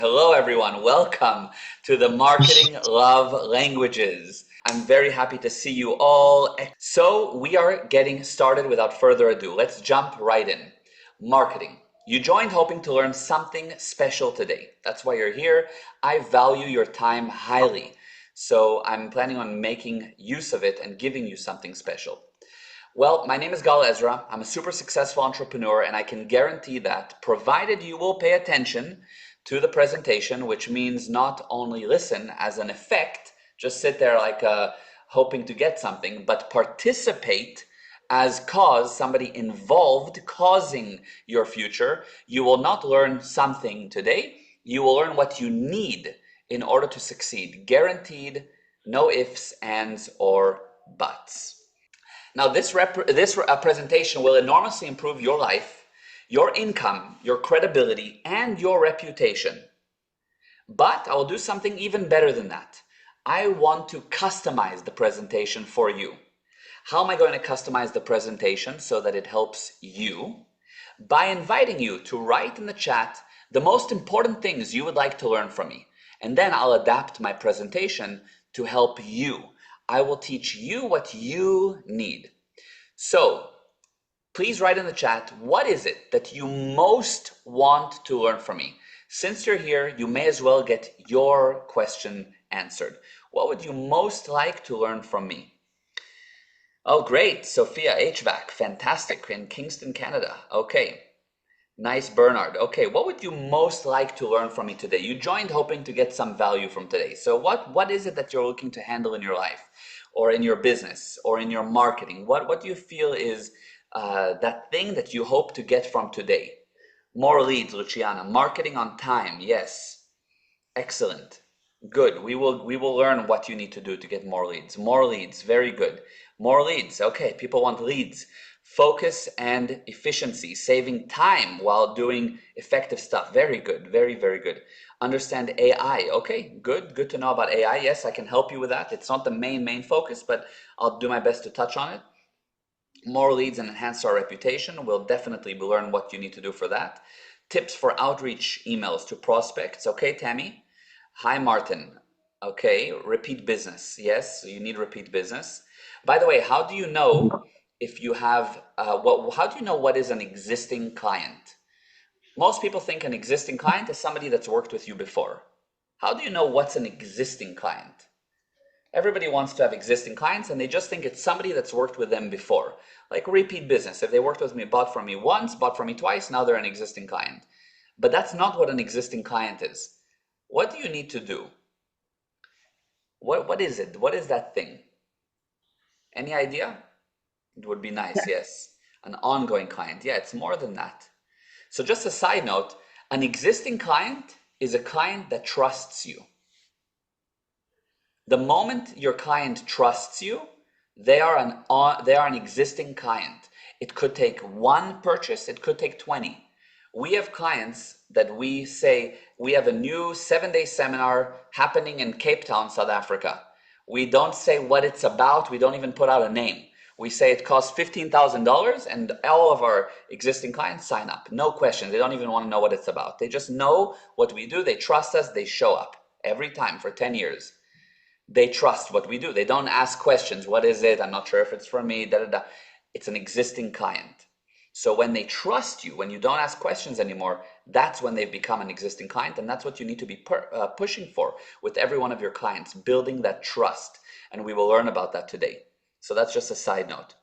Hello, everyone. Welcome to the Marketing Love Languages. I'm very happy to see you all. So we are getting started without further ado. Let's jump right in. Marketing. You joined hoping to learn something special today. That's why you're here. I value your time highly. So I'm planning on making use of it and giving you something special. Well, my name is Meir Ezra. I'm a super successful entrepreneur, and I can guarantee that provided you will pay attention to the presentation, which means not only listen as an effect, just sit there like hoping to get something, but participate as cause, somebody involved causing your future, you will not learn something today. You will learn what you need in order to succeed. Guaranteed, no ifs, ands, or buts. Now, this presentation will enormously improve your life, your income, your credibility, and your reputation. But I will do something even better than that. I want to customize the presentation for you. How am I going to customize the presentation so that it helps you? By inviting you to write in the chat the most important things you would like to learn from me. And then I'll adapt my presentation to help you. I will teach you what you need. So please write in the chat, what is it that you most want to learn from me? Since you're here, you may as well get your question answered. What would you most like to learn from me? Oh, great. Sophia, HVAC, fantastic, in Kingston, Canada. Okay. Nice, Bernard. Okay, what would you most like to learn from me today? You joined hoping to get some value from today. So what is it that you're looking to handle in your life or in your business or in your marketing? What do you feel is that thing that you hope to get from today? More leads, Luciana. Marketing on time. Yes. Excellent. Good. We will learn what you need to do to get more leads. More leads. Very good. More leads. Okay, people want leads. Focus and efficiency, saving time while doing effective stuff. Very good. Very, very good. Understand AI. Okay, good. Good to know about AI. Yes, I can help you with that. It's not the main focus, but I'll do my best to touch on it. More leads and enhance our reputation. We'll definitely learn what you need to do for that. Tips for outreach emails to prospects. Okay, Tammy. Hi, Martin. Okay, repeat business. Yes, you need repeat business. By the way, how do you know if you have, how do you know what is an existing client? Most people think an existing client is somebody that's worked with you before. How do you know what's an existing client? Everybody wants to have existing clients and they just think it's somebody that's worked with them before. Like repeat business. If they worked with me, bought from me once, bought from me twice, now they're an existing client. But that's not what an existing client is. What do you need to do? What is it? What is that thing? Any idea? It would be nice, yes. An ongoing client. Yeah, it's more than that. So just a side note, an existing client is a client that trusts you. The moment your client trusts you, they are an existing client. It could take one purchase, it could take 20. We have clients that we say, we have a new 7-day seminar happening in Cape Town, South Africa. We don't say what it's about, we don't even put out a name. We say it costs $15,000 and all of our existing clients sign up. No questions, they don't even want to know what it's about. They just know what we do, they trust us, they show up every time for 10 years. They trust what we do. They don't ask questions. What is it? I'm not sure if it's for me. It's an existing client. So when they trust you, when you don't ask questions anymore, that's when they've become an existing client. And that's what you need to be pushing for with every one of your clients, building that trust. And we will learn about that today. So that's just a side note.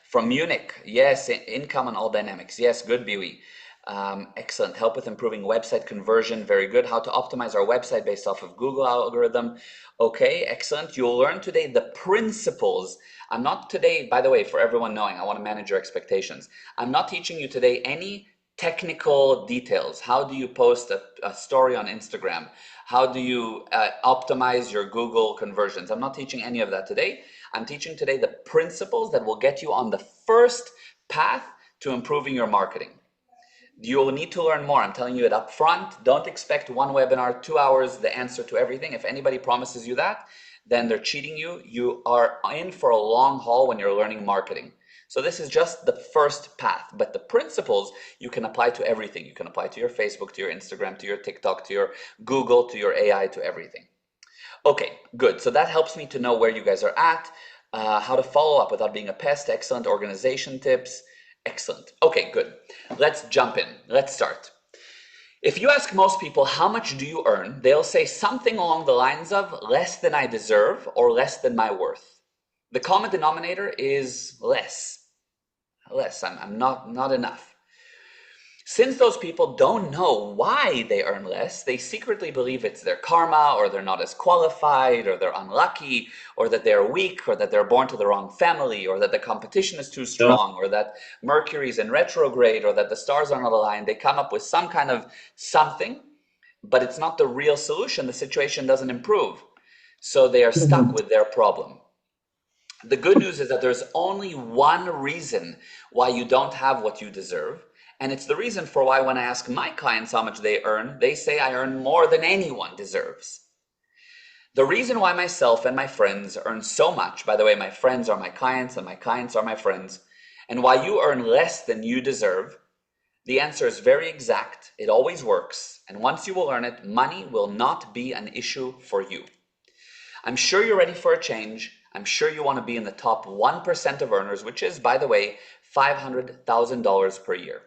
From Munich, yes, income and all dynamics. Yes, good, Biwi. Excellent. Help with improving website conversion. Very good. How to optimize our website based off of Google algorithm. Okay, excellent. You'll learn today the principles. I'm not today, by the way, for everyone knowing, I want to manage your expectations. I'm not teaching you today any technical details. How do you post a story on Instagram? How do you optimize your Google conversions? I'm not teaching any of that today. I'm teaching today the principles that will get you on the first path to improving your marketing. You'll need to learn more. I'm telling you it up front. Don't expect one webinar, 2 hours, the answer to everything. If anybody promises you that, then they're cheating you. You are in for a long haul when you're learning marketing. So this is just the first path, but the principles you can apply to everything. You can apply to your Facebook, to your Instagram, to your TikTok, to your Google, to your AI, to everything. Okay, good. So that helps me to know where you guys are at, how to follow up without being a pest. Excellent. Organization tips. Excellent. Okay, good. Let's jump in. Let's start. If you ask most people how much do you earn, they'll say something along the lines of less than I deserve or less than my worth. The common denominator is less. I'm not enough. Since those people don't know why they earn less, they secretly believe it's their karma, or they're not as qualified, or they're unlucky, or that they're weak, or that they're born to the wrong family, or that the competition is too strong, or that Mercury's in retrograde, or that the stars are not aligned. They come up with some kind of something, but it's not the real solution. The situation doesn't improve. So they are stuck with their problem. The good news is that there's only one reason why you don't have what you deserve. And it's the reason for why when I ask my clients how much they earn, they say I earn more than anyone deserves. The reason why myself and my friends earn so much, by the way, my friends are my clients and my clients are my friends, and why you earn less than you deserve, the answer is very exact. It always works. And once you will learn it, money will not be an issue for you. I'm sure you're ready for a change. I'm sure you want to be in the top 1% of earners, which is, by the way, $500,000 per year.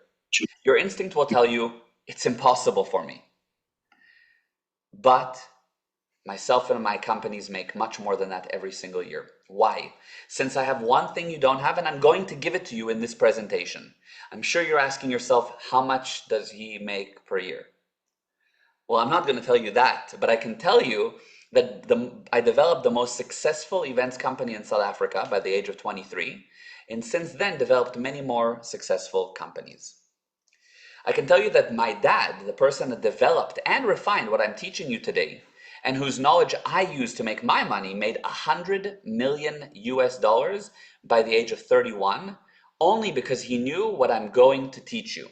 Your instinct will tell you, it's impossible for me. But myself and my companies make much more than that every single year. Why? Since I have one thing you don't have, and I'm going to give it to you in this presentation. I'm sure you're asking yourself, how much does he make per year? Well, I'm not going to tell you that, but I can tell you that I developed the most successful events company in South Africa by the age of 23, and since then developed many more successful companies. I can tell you that my dad, the person that developed and refined what I'm teaching you today, and whose knowledge I used to make my money, made 100 million US dollars by the age of 31, only because he knew what I'm going to teach you.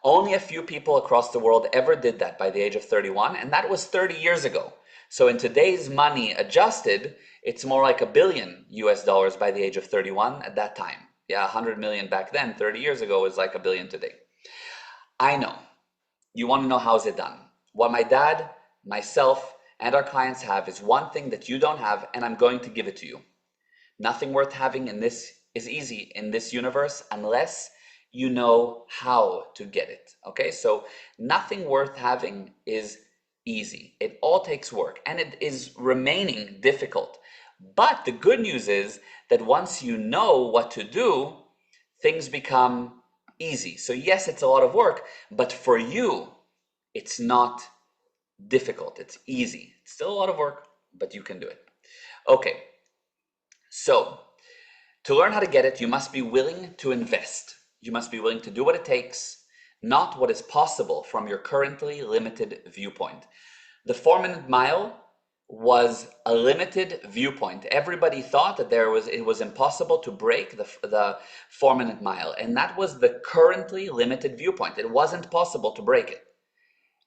Only a few people across the world ever did that by the age of 31, and that was 30 years ago. So in today's money adjusted, it's more like $1 billion US dollars by the age of 31 at that time. Yeah, 100 million back then, 30 years ago, is like $1 billion today. I know. You want to know how is it done. What my dad, myself, and our clients have is one thing that you don't have, and I'm going to give it to you. Nothing worth having in this is easy in this universe unless you know how to get it. Okay, so nothing worth having is easy. It all takes work, and it is remaining difficult. But the good news is that once you know what to do, things become easy. So yes, it's a lot of work, but for you, it's not difficult. It's easy. It's still a lot of work, but you can do it. Okay, so to learn how to get it, you must be willing to invest. You must be willing to do what it takes, not what is possible from your currently limited viewpoint. The 4-minute mile was a limited viewpoint. Everybody thought that it was impossible to break the 4-minute mile, and that was the currently limited viewpoint. It wasn't possible to break it.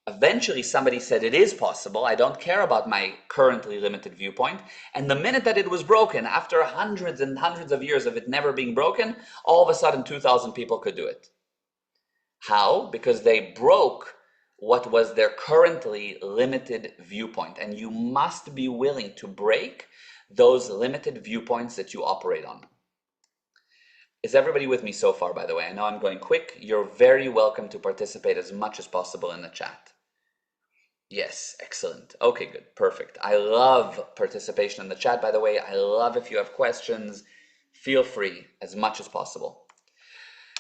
Eventually, somebody said it is possible. I don't care about my currently limited viewpoint. And the minute that it was broken, after hundreds and hundreds of years of it never being broken, all of a sudden 2,000 people could do it. How? Because they broke what was their currently limited viewpoint. And you must be willing to break those limited viewpoints that you operate on. Is everybody with me so far, by the way? I know I'm going quick. You're very welcome to participate as much as possible in the chat. Yes, excellent. Okay, good, perfect. I love participation in the chat, by the way. I love if you have questions. Feel free as much as possible.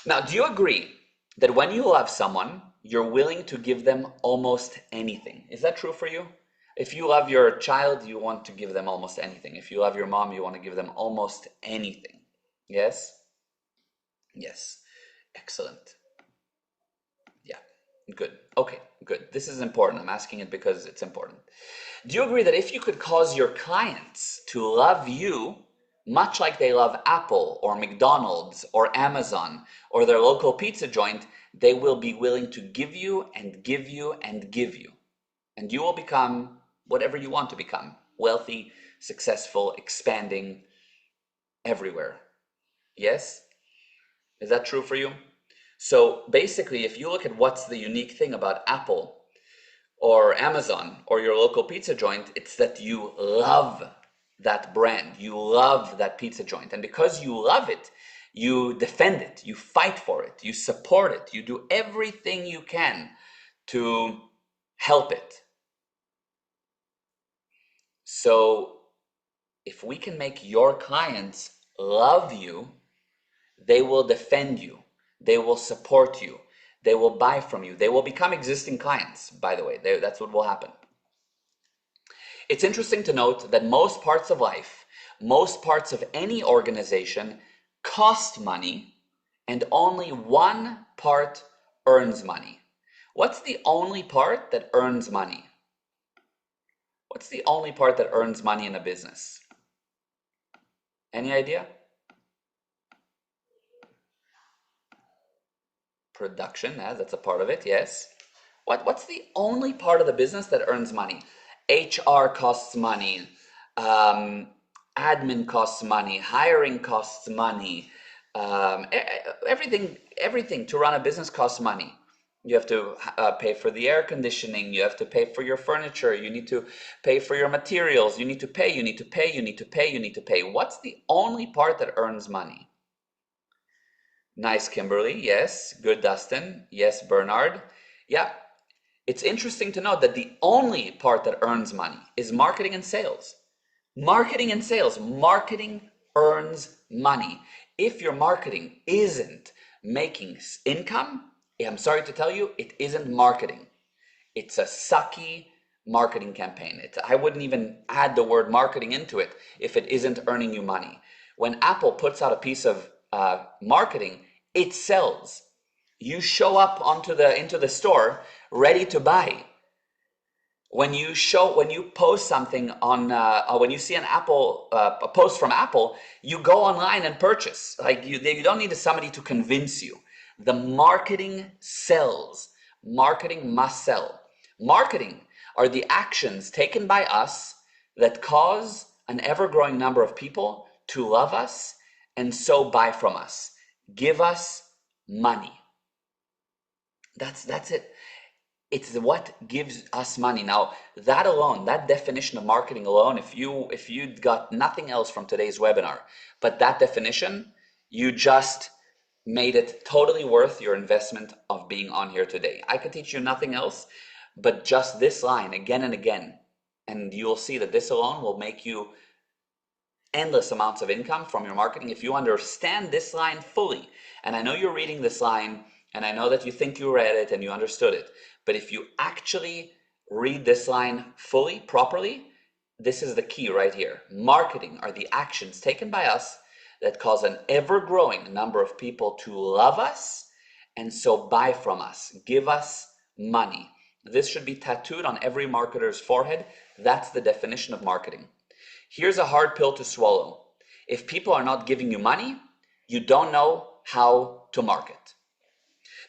Now, do you agree that when you love someone, you're willing to give them almost anything? Is that true for you? If you love your child, you want to give them almost anything. If you love your mom, you want to give them almost anything. Yes? Yes. Excellent. Yeah. Good. Okay, good. This is important. I'm asking it because it's important. Do you agree that if you could cause your clients to love you much like they love Apple or McDonald's or Amazon or their local pizza joint, they will be willing to give you and give you and give you. And you will become whatever you want to become. Wealthy, successful, expanding, everywhere. Yes? Is that true for you? So basically, if you look at what's the unique thing about Apple or Amazon or your local pizza joint, it's that you love that brand. You love that pizza joint. And because you love it, you defend it, you fight for it, you support it, you do everything you can to help it. So if we can make your clients love you, they will defend you, they will support you, they will buy from you, they will become existing clients, by the way. That's what will happen. It's interesting to note that most parts of life, most parts of any organization cost money, and only one part earns money. What's the only part that earns money? What's the only part that earns money in a business? Any idea? Production, that's a part of it, yes. What's the only part of the business that earns money? HR costs money, admin costs money, hiring costs money, everything to run a business costs money. You have to pay for the air conditioning, you have to pay for your furniture, you need to pay for your materials, you need to pay, you need to pay, you need to pay, you need to pay. What's the only part that earns money? Nice, Kimberly. Yes. Good, Dustin. Yes, Bernard. Yeah. It's interesting to note that the only part that earns money is marketing and sales. Marketing and sales. Marketing earns money. If your marketing isn't making income, I'm sorry to tell you, it isn't marketing. It's a sucky marketing campaign. I wouldn't even add the word marketing into it if it isn't earning you money. When Apple puts out a piece of marketing, it sells. You show up into the store ready to buy. When you post something on when you see a post from Apple, you go online and purchase. Like you don't need somebody to convince you. The marketing sells. Marketing must sell. Marketing are the actions taken by us that cause an ever-growing number of people to love us and so buy from us. Give us money. That's it. It's what gives us money. Now, that alone, that definition of marketing alone, if you got nothing else from today's webinar, but that definition, you just made it totally worth your investment of being on here today. I could teach you nothing else, but just this line again and again, and you'll see that this alone will make you endless amounts of income from your marketing if you understand this line fully. And I know you're reading this line, and I know that you think you read it and you understood it, but if you actually read this line fully, properly, this is the key right here. Marketing are the actions taken by us that cause an ever-growing number of people to love us and so buy from us, give us money. This should be tattooed on every marketer's forehead. That's the definition of marketing. Here's a hard pill to swallow. If people are not giving you money, you don't know how to market.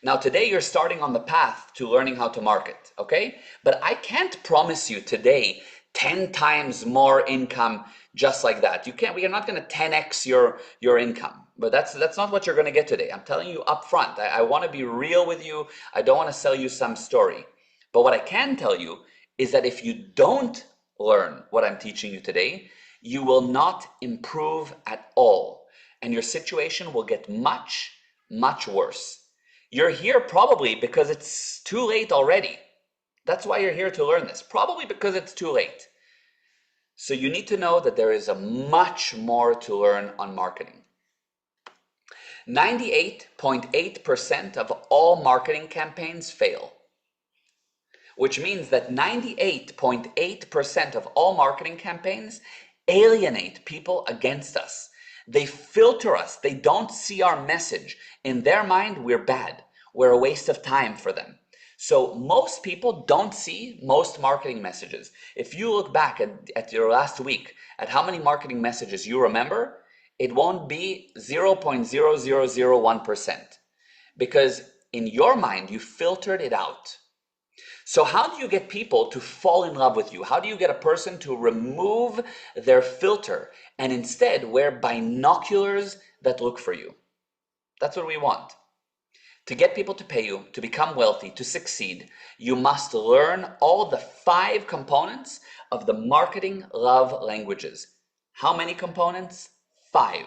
Now, today you're starting on the path to learning how to market, okay? But I can't promise you today 10 times more income just like that. We are not going to 10x your income. But that's not what you're going to get today. I'm telling you up front. I want to be real with you. I don't want to sell you some story. But what I can tell you is that if you don't learn what I'm teaching you today, you will not improve at all. And your situation will get much, much worse. You're here probably because it's too late already. That's why you're here to learn this. Probably because it's too late. So you need to know that there is a much more to learn on marketing. 98.8% of all marketing campaigns fail, which means that 98.8% of all marketing campaigns alienate people against us. They filter us. They don't see our message. In their mind, we're bad. We're a waste of time for them. So most people don't see most marketing messages. If you look back at your last week, at how many marketing messages you remember, it won't be 0.0001%, because in your mind, you filtered it out. So how do you get people to fall in love with you? How do you get a person to remove their filter and instead wear binoculars that look for you. That's what we want. To get people to pay you, to become wealthy, to succeed, you must learn all the 5 components of the marketing love languages. How many components? 5.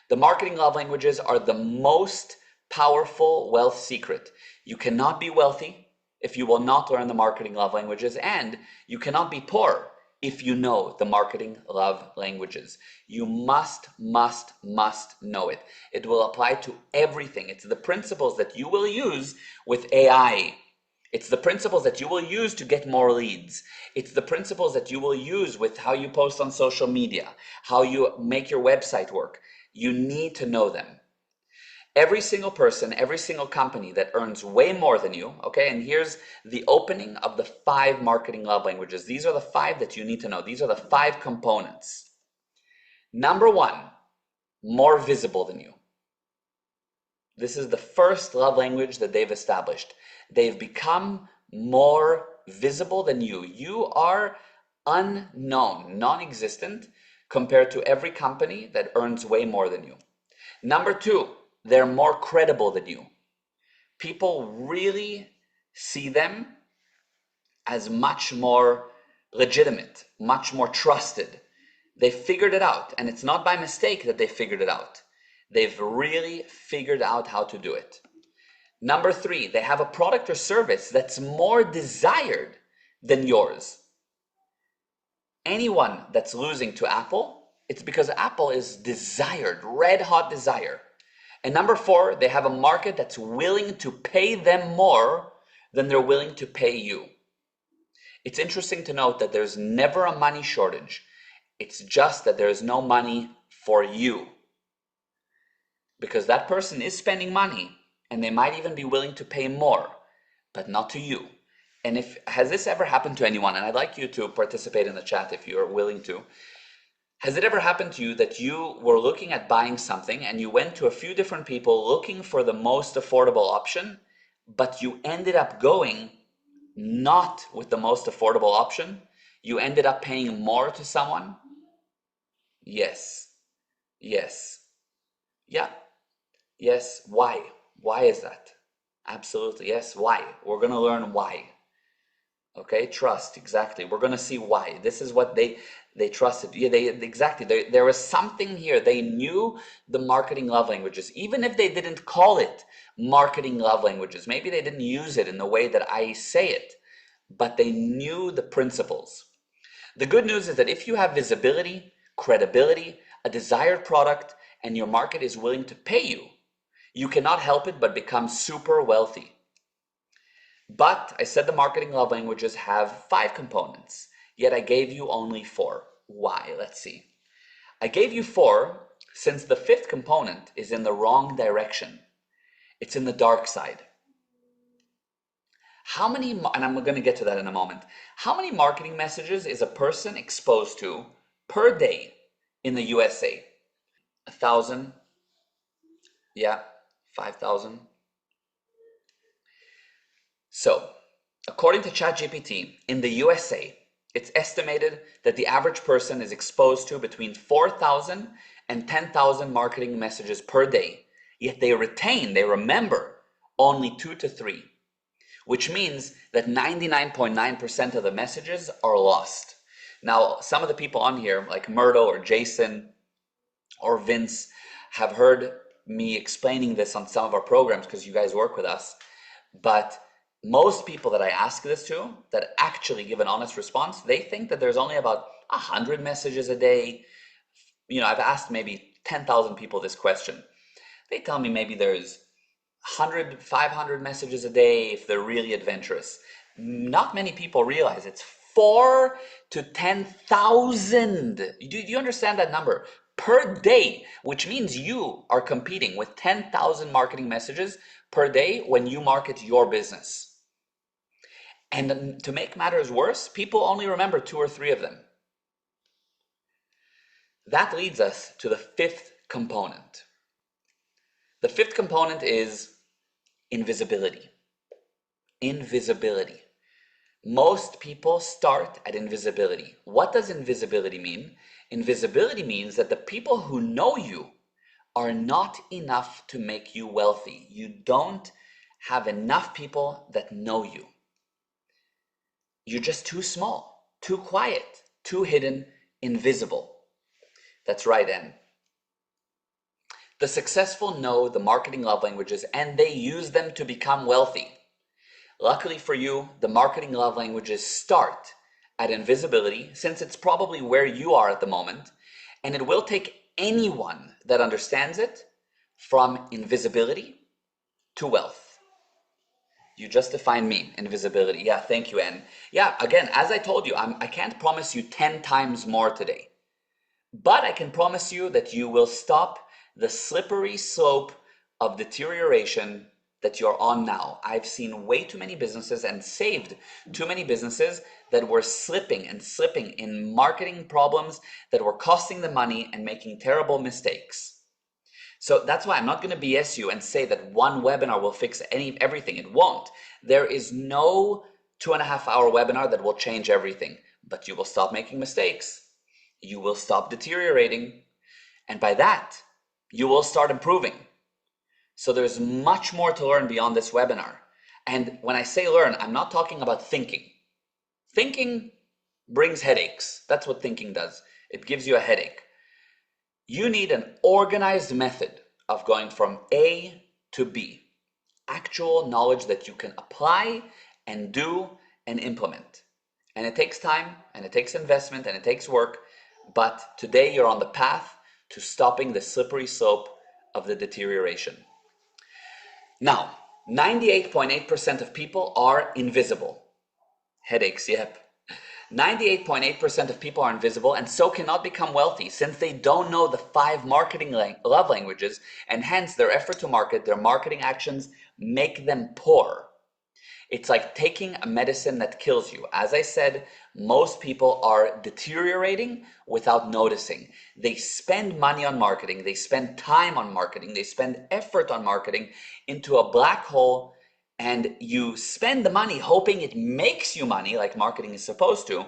The marketing love languages are the most powerful wealth secret. You cannot be wealthy if you will not learn the marketing love languages, and you cannot be poor if you know the marketing love languages. You must know it. It will apply to everything. It's the principles that you will use with AI. It's the principles that you will use to get more leads. It's the principles that you will use with how you post on social media, how you make your website work. You need to know them. Every single person, every single company that earns way more than you, okay, and here's the opening of the 5 marketing love languages. These are the 5 that you need to know. These are the 5 components. Number 1, more visible than you. This is the first love language that they've established. They've become more visible than you. You are unknown, non-existent, compared to every company that earns way more than you. Number 2, they're more credible than you. People really see them as much more legitimate, much more trusted. They figured it out, and it's not by mistake that they figured it out. They've really figured out how to do it. Number 3, they have a product or service that's more desired than yours. Anyone that's losing to Apple, it's because Apple is desired, red hot desire. And number 4, they have a market that's willing to pay them more than they're willing to pay you. It's interesting to note that there's never a money shortage. It's just that there is no money for you. Because that person is spending money, and they might even be willing to pay more, but not to you. And has this ever happened to anyone? And I'd like you to participate in the chat if you're willing to. Has it ever happened to you that you were looking at buying something and you went to a few different people looking for the most affordable option, but you ended up going not with the most affordable option? You ended up paying more to someone? Yes. Yes. Yeah. Yes. Why? Why is that? Absolutely. Yes. Why? We're going to learn why. Okay, trust, exactly. We're going to see why. This is what they trusted. Yeah, exactly. There was something here. They knew the marketing love languages, even if they didn't call it marketing love languages. Maybe they didn't use it in the way that I say it, but they knew the principles. The good news is that if you have visibility, credibility, a desired product, and your market is willing to pay you, you cannot help it but become super wealthy. But I said the marketing love languages have 5 components, yet I gave you only 4. Why? Let's see. I gave you 4 since the 5th component is in the wrong direction. It's in the dark side. How many, and I'm going to get to that in a moment, how many marketing messages is a person exposed to per day in the USA? 1,000? Yeah, 5,000. So, according to ChatGPT, in the USA, it's estimated that the average person is exposed to between 4,000 and 10,000 marketing messages per day, yet they remember only 2 to 3, which means that 99.9% of the messages are lost. Now, some of the people on here, like Myrtle or Jason or Vince, have heard me explaining this on some of our programs because you guys work with us, but most people that I ask this to that actually give an honest response, they think that there's only about 100 messages a day. You know, I've asked maybe 10,000 people this question. They tell me maybe there's 100, 500 messages a day if they're really adventurous. Not many people realize it's 4 to 10,000. Do you understand that number? Per day, which means you are competing with 10,000 marketing messages per day when you market your business. And to make matters worse, people only remember 2 or 3 of them. That leads us to the 5th component. The 5th component is invisibility. Invisibility. Most people start at invisibility. What does invisibility mean? Invisibility means that the people who know you are not enough to make you wealthy. You don't have enough people that know you. You're just too small, too quiet, too hidden, invisible. That's right, Anne. The successful know the marketing love languages and they use them to become wealthy. Luckily for you, the marketing love languages start at invisibility, since it's probably where you are at the moment, and it will take anyone that understands it from invisibility to wealth. You just defined me, invisibility. Yeah, thank you, Anne. Yeah, again, as I told you, I can't promise you 10 times more today. But I can promise you that you will stop the slippery slope of deterioration that you're on now. I've seen way too many businesses and saved too many businesses that were slipping and slipping in marketing problems that were costing them money and making terrible mistakes. So that's why I'm not going to BS you and say that one webinar will fix everything. It won't. There is no 2.5-hour webinar that will change everything, but you will stop making mistakes. You will stop deteriorating, and by that, you will start improving. So there's much more to learn beyond this webinar. And when I say learn, I'm not talking about thinking. Thinking brings headaches. That's what thinking does. It gives you a headache. You need an organized method of going from A to B. Actual knowledge that you can apply and do and implement. And it takes time, and it takes investment, and it takes work. But today you're on the path to stopping the slippery slope of the deterioration. Now, 98.8% of people are invisible. Headaches, yep. 98.8% of people are invisible and so cannot become wealthy since they don't know the 5 marketing love languages, and hence their effort to market, their marketing actions make them poor. It's like taking a medicine that kills you. As I said, most people are deteriorating without noticing. They spend money on marketing, they spend time on marketing, they spend effort on marketing into a black hole, and you spend the money hoping it makes you money like marketing is supposed to,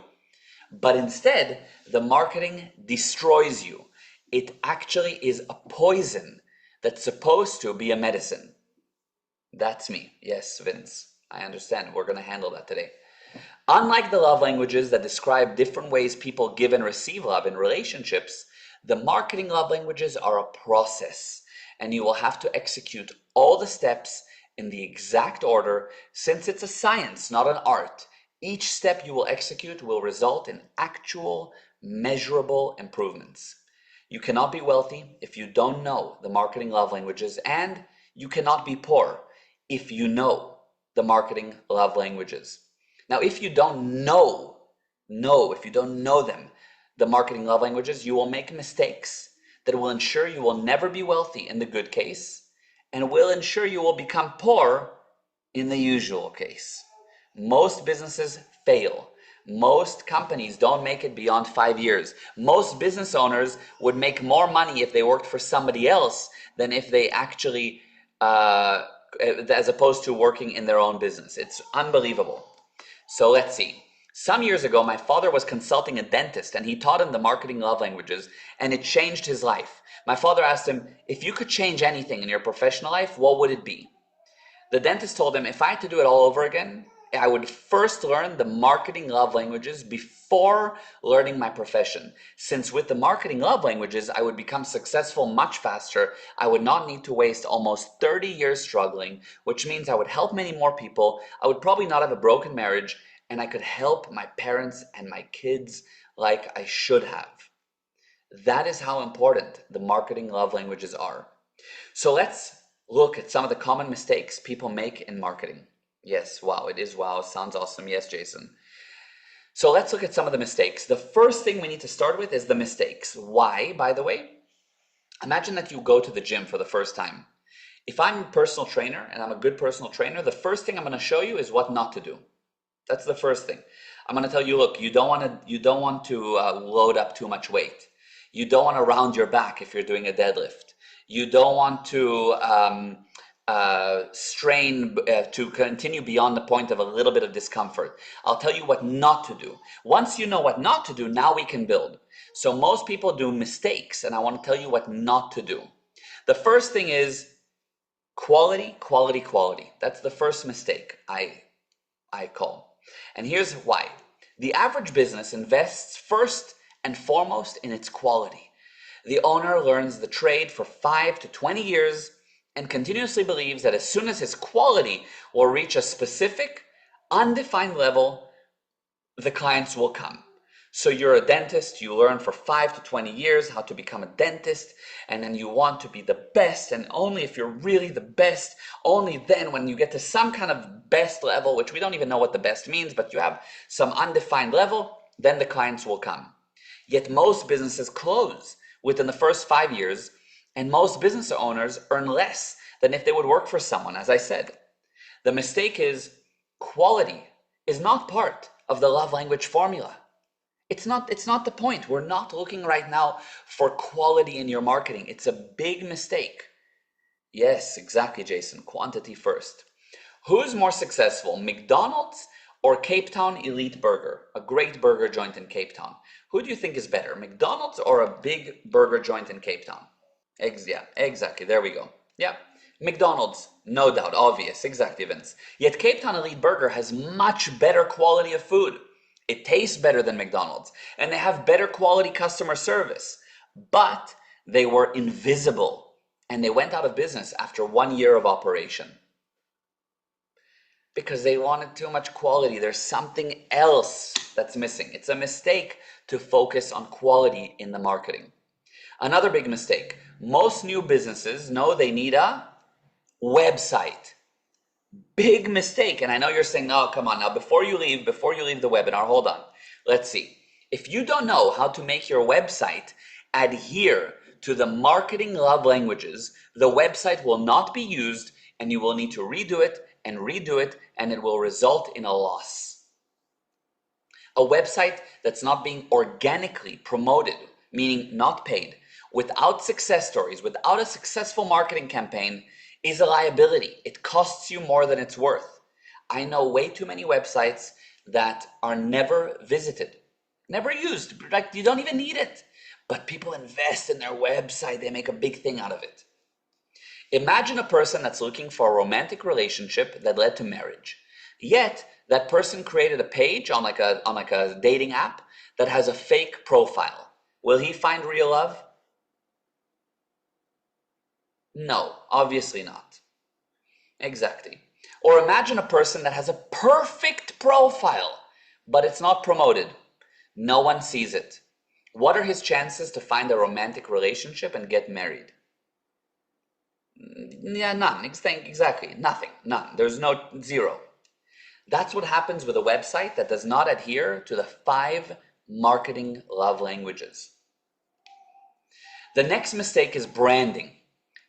but instead the marketing destroys you. It actually is a poison that's supposed to be a medicine. That's me. Yes, Vince. I understand. We're going to handle that today. Unlike the love languages that describe different ways people give and receive love in relationships, the marketing love languages are a process, and you will have to execute all the steps in the exact order since it's a science, not an art. Each step you will execute will result in actual, measurable improvements. You cannot be wealthy if you don't know the marketing love languages, and you cannot be poor if you know the marketing love languages. Now, if you don't know them, the marketing love languages, you will make mistakes that will ensure you will never be wealthy in the good case, and will ensure you will become poor in the usual case. Most businesses fail. Most companies don't make it beyond 5 years. Most business owners would make more money if they worked for somebody else than if they actually as opposed to working in their own business. It's unbelievable. So let's see. Some years ago, my father was consulting a dentist and he taught him the marketing love languages, and it changed his life. My father asked him, if you could change anything in your professional life, what would it be? The dentist told him, if I had to do it all over again, I would first learn the marketing love languages before learning my profession. Since with the marketing love languages, I would become successful much faster. I would not need to waste almost 30 years struggling, which means I would help many more people. I would probably not have a broken marriage, and I could help my parents and my kids like I should have. That is how important the marketing love languages are. So let's look at some of the common mistakes people make in marketing. Yes, wow, it is wow. Sounds awesome. Yes, Jason. So let's look at some of the mistakes. The first thing we need to start with is the mistakes. Why, by the way? Imagine that you go to the gym for the first time. If I'm a personal trainer and I'm a good personal trainer, the first thing I'm going to show you is what not to do. That's the first thing. I'm going to tell you, look, you don't want to load up too much weight. You don't want to round your back if you're doing a deadlift. You don't want to strain to continue beyond the point of a little bit of discomfort. I'll tell you what not to do. Once you know what not to do, now we can build. So most people do mistakes, and I want to tell you what not to do. The first thing is quality, quality, quality. That's the first mistake I call. And here's why. The average business invests first and foremost in its quality. The owner learns the trade for 5 to 20 years and continuously believes that as soon as his quality will reach a specific, undefined level, the clients will come. So you're a dentist, you learn for 5 to 20 years how to become a dentist, and then you want to be the best, and only if you're really the best, only then when you get to some kind of best level, which we don't even know what the best means, but you have some undefined level, then the clients will come. Yet most businesses close within the first 5 years, and most business owners earn less than if they would work for someone, as I said. The mistake is quality is not part of the love language formula. It's not the point. We're not looking right now for quality in your marketing. It's a big mistake. Yes, exactly, Jason. Quantity first. Who's more successful, McDonald's or Cape Town Elite Burger? A great burger joint in Cape Town. Who do you think is better, McDonald's or a big burger joint in Cape Town? Yeah, exactly. There we go. Yeah. McDonald's, no doubt, obvious, exactly, Vince. Yet Cape Town Elite Burger has much better quality of food. It tastes better than McDonald's, and they have better quality customer service. But they were invisible, and they went out of business after 1 year of operation. Because they wanted too much quality. There's something else that's missing. It's a mistake to focus on quality in the marketing. Another big mistake. Most new businesses know they need a website. Big mistake. And I know you're saying, oh, come on now, before you leave the webinar, hold on. Let's see. If you don't know how to make your website adhere to the marketing love languages, the website will not be used and you will need to redo it, and it will result in a loss. A website that's not being organically promoted, meaning not paid, without success stories, without a successful marketing campaign, is a liability. It costs you more than it's worth. I know way too many websites that are never visited, never used. Like, you don't even need it. But people invest in their website. They make a big thing out of it. Imagine a person that's looking for a romantic relationship that led to marriage. Yet, that person created a page on like a dating app that has a fake profile. Will he find real love? No, obviously not. Exactly. Or imagine a person that has a perfect profile, but it's not promoted. No one sees it. What are his chances to find a romantic relationship and get married? Yeah, none. Exactly. Nothing. None. There's no zero. That's what happens with a website that does not adhere to the 5 marketing love languages. The next mistake is branding.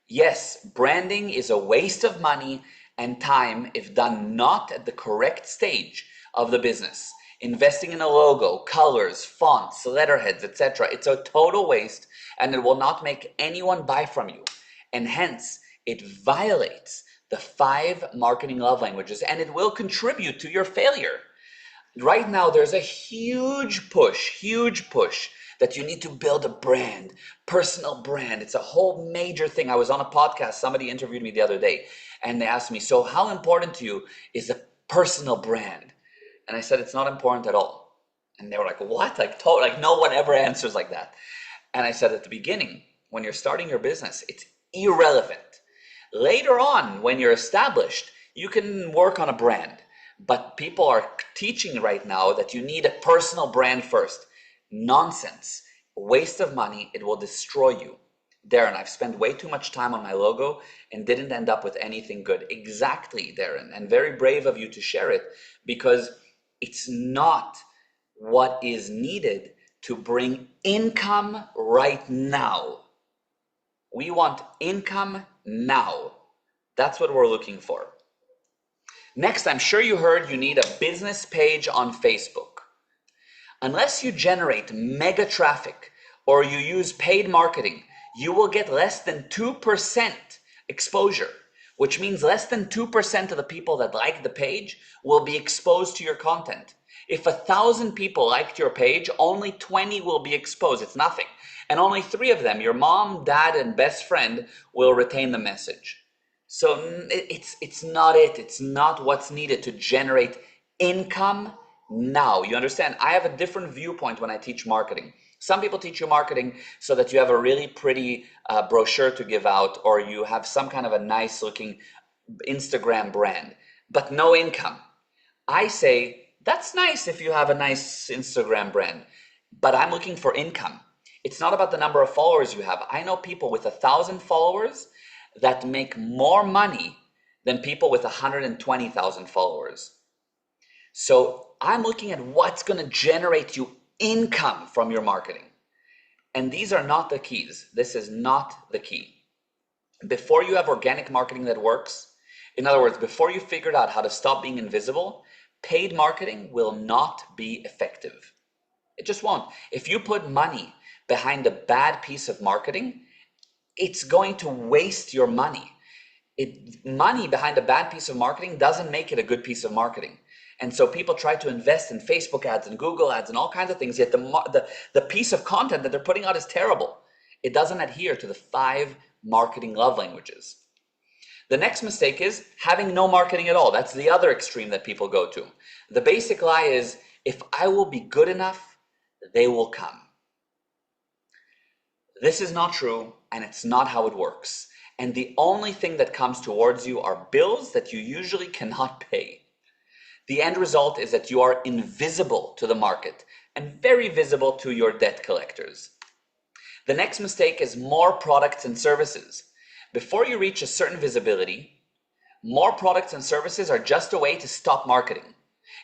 Yes, branding is a waste of money and time if done not at the correct stage of the business. Investing in a logo, colors, fonts, letterheads, etc. It's a total waste and it will not make anyone buy from you. And hence, it violates the 5 marketing love languages and it will contribute to your failure. Right now, there's a huge push that you need to build a brand, personal brand. It's a whole major thing. I was on a podcast, somebody interviewed me the other day, and they asked me, so how important to you is a personal brand? And I said, it's not important at all. And they were like, what? Like no one ever answers like that. And I said, at the beginning, when you're starting your business, it's irrelevant. Later on, when you're established, you can work on a brand. But people are teaching right now that you need a personal brand first. Nonsense. Waste of money. It will destroy you. Darren, I've spent way too much time on my logo and didn't end up with anything good. Exactly, Darren. And very brave of you to share it because it's not what is needed to bring income right now. We want income now. That's what we're looking for. Next, I'm sure you heard you need a business page on Facebook. Unless you generate mega traffic or you use paid marketing, you will get less than 2% exposure, which means less than 2% of the people that like the page will be exposed to your content. If 1,000 people liked your page, only 20 will be exposed. It's nothing. And only 3 of them, your mom, dad, and best friend, will retain the message. So it's not it. It's not what's needed to generate income now. You understand? I have a different viewpoint when I teach marketing. Some people teach you marketing so that you have a really pretty brochure to give out, or you have some kind of a nice looking Instagram brand, but no income. I say, that's nice if you have a nice Instagram brand, but I'm looking for income. It's not about the number of followers you have. I know people with 1,000 followers that make more money than people with 120,000 followers. So I'm looking at what's going to generate you income from your marketing. And these are not the keys. This is not the key. Before you have organic marketing that works, in other words, before you figured out how to stop being invisible, paid marketing will not be effective. It just won't. If you put money behind a bad piece of marketing, it's going to waste your money. Money behind a bad piece of marketing doesn't make it a good piece of marketing. And so people try to invest in Facebook ads and Google ads and all kinds of things, yet the piece of content that they're putting out is terrible. It doesn't adhere to the 5 marketing love languages. The next mistake is having no marketing at all. That's the other extreme that people go to. The basic lie is, if I will be good enough, they will come. This is not true, and it's not how it works. And the only thing that comes towards you are bills that you usually cannot pay. The end result is that you are invisible to the market and very visible to your debt collectors. The next mistake is more products and services. Before you reach a certain visibility, more products and services are just a way to stop marketing.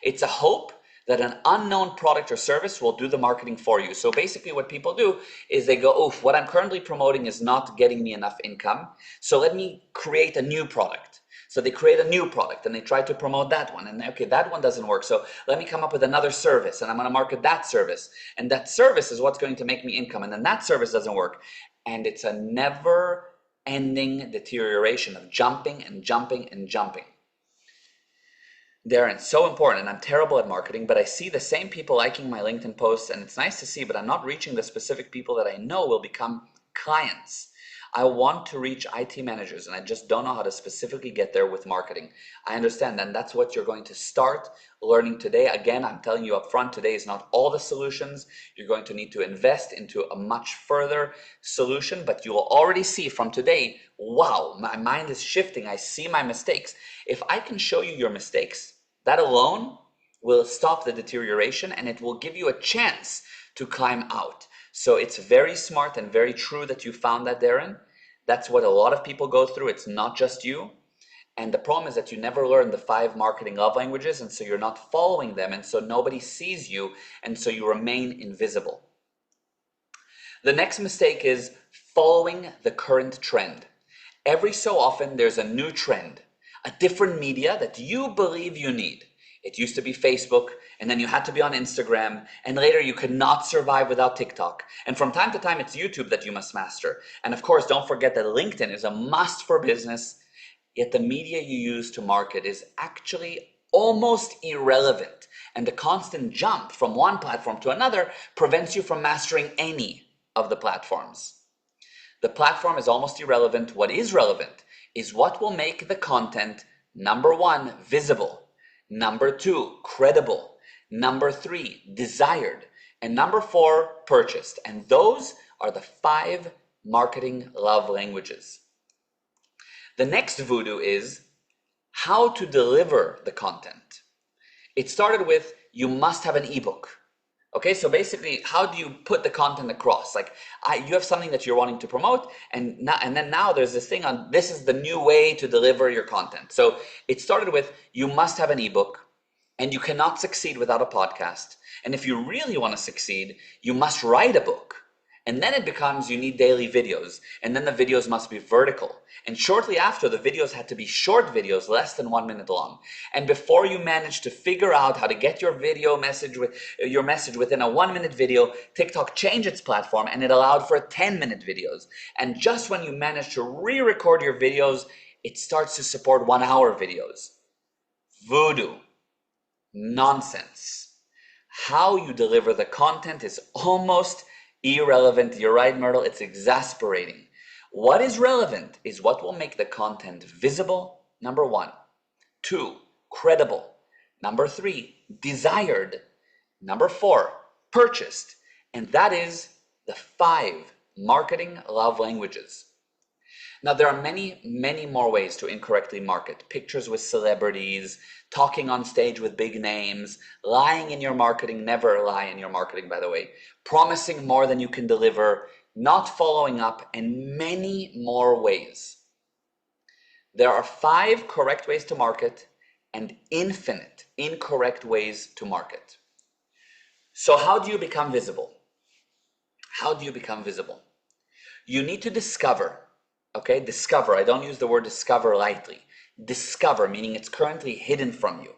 It's a hope that an unknown product or service will do the marketing for you. So basically what people do is they go, oof, what I'm currently promoting is not getting me enough income, so let me create a new product. So they create a new product and they try to promote that one. And okay, that one doesn't work. So let me come up with another service and I'm going to market that service. And that service is what's going to make me income. And then that service doesn't work. And it's a never ending deterioration of jumping and jumping and jumping. Darren, so important, and I'm terrible at marketing, but I see the same people liking my LinkedIn posts, and it's nice to see, but I'm not reaching the specific people that I know will become clients. I want to reach IT managers, and I just don't know how to specifically get there with marketing. I understand, and that's what you're going to start learning today. Again, I'm telling you up front, today is not all the solutions. You're going to need to invest into a much further solution, but you will already see from today, wow, my mind is shifting. I see my mistakes. If I can show you your mistakes, that alone will stop the deterioration and it will give you a chance to climb out. So it's very smart and very true that you found that, Darren. That's what a lot of people go through. It's not just you. And the problem is that you never learn the 5 marketing love languages, and so you're not following them, and so nobody sees you, and so you remain invisible. The next mistake is following the current trend. Every so often there's a new trend, a different media that you believe you need. It used to be Facebook, and then you had to be on Instagram, and later you could not survive without TikTok. And from time to time, it's YouTube that you must master. And of course, don't forget that LinkedIn is a must for business, yet the media you use to market is actually almost irrelevant. And the constant jump from one platform to another prevents you from mastering any of the platforms. The platform is almost irrelevant. What is relevant is what will make the content, number 1, visible, number 2, credible, number 3, desired, and number 4, purchased. And those are the 5 marketing love languages. The next voodoo is how to deliver the content. It started with, you must have an ebook. Okay, so basically, how do you put the content across? Like, you have something that you're wanting to promote, and then now there's this thing on, this is the new way to deliver your content. So it started with, you must have an ebook, and you cannot succeed without a podcast. And if you really want to succeed, you must write a book. And then it becomes, you need daily videos, and then the videos must be vertical. And shortly after, the videos had to be short videos, less than 1 minute long. And before you managed to figure out how to get your message within a 1 minute video, TikTok changed its platform and it allowed for 10-minute videos. And just when you manage to re-record your videos, it starts to support 1-hour videos. Voodoo. Nonsense. How you deliver the content is almost Irrelevant, you're right, Myrtle, it's exasperating. What is relevant is what will make the content visible, number one. Two, credible. Number three, desired. Number four, purchased. And that is the 5 marketing love languages. Now, there are many, many more ways to incorrectly market. Pictures with celebrities, talking on stage with big names, lying in your marketing, never lie in your marketing, by the way, promising more than you can deliver, not following up, and many more ways. There are 5 correct ways to market and infinite incorrect ways to market. So how do you become visible? How do you become visible? You need to discover. Okay, discover. I don't use the word discover lightly. Discover, meaning it's currently hidden from you.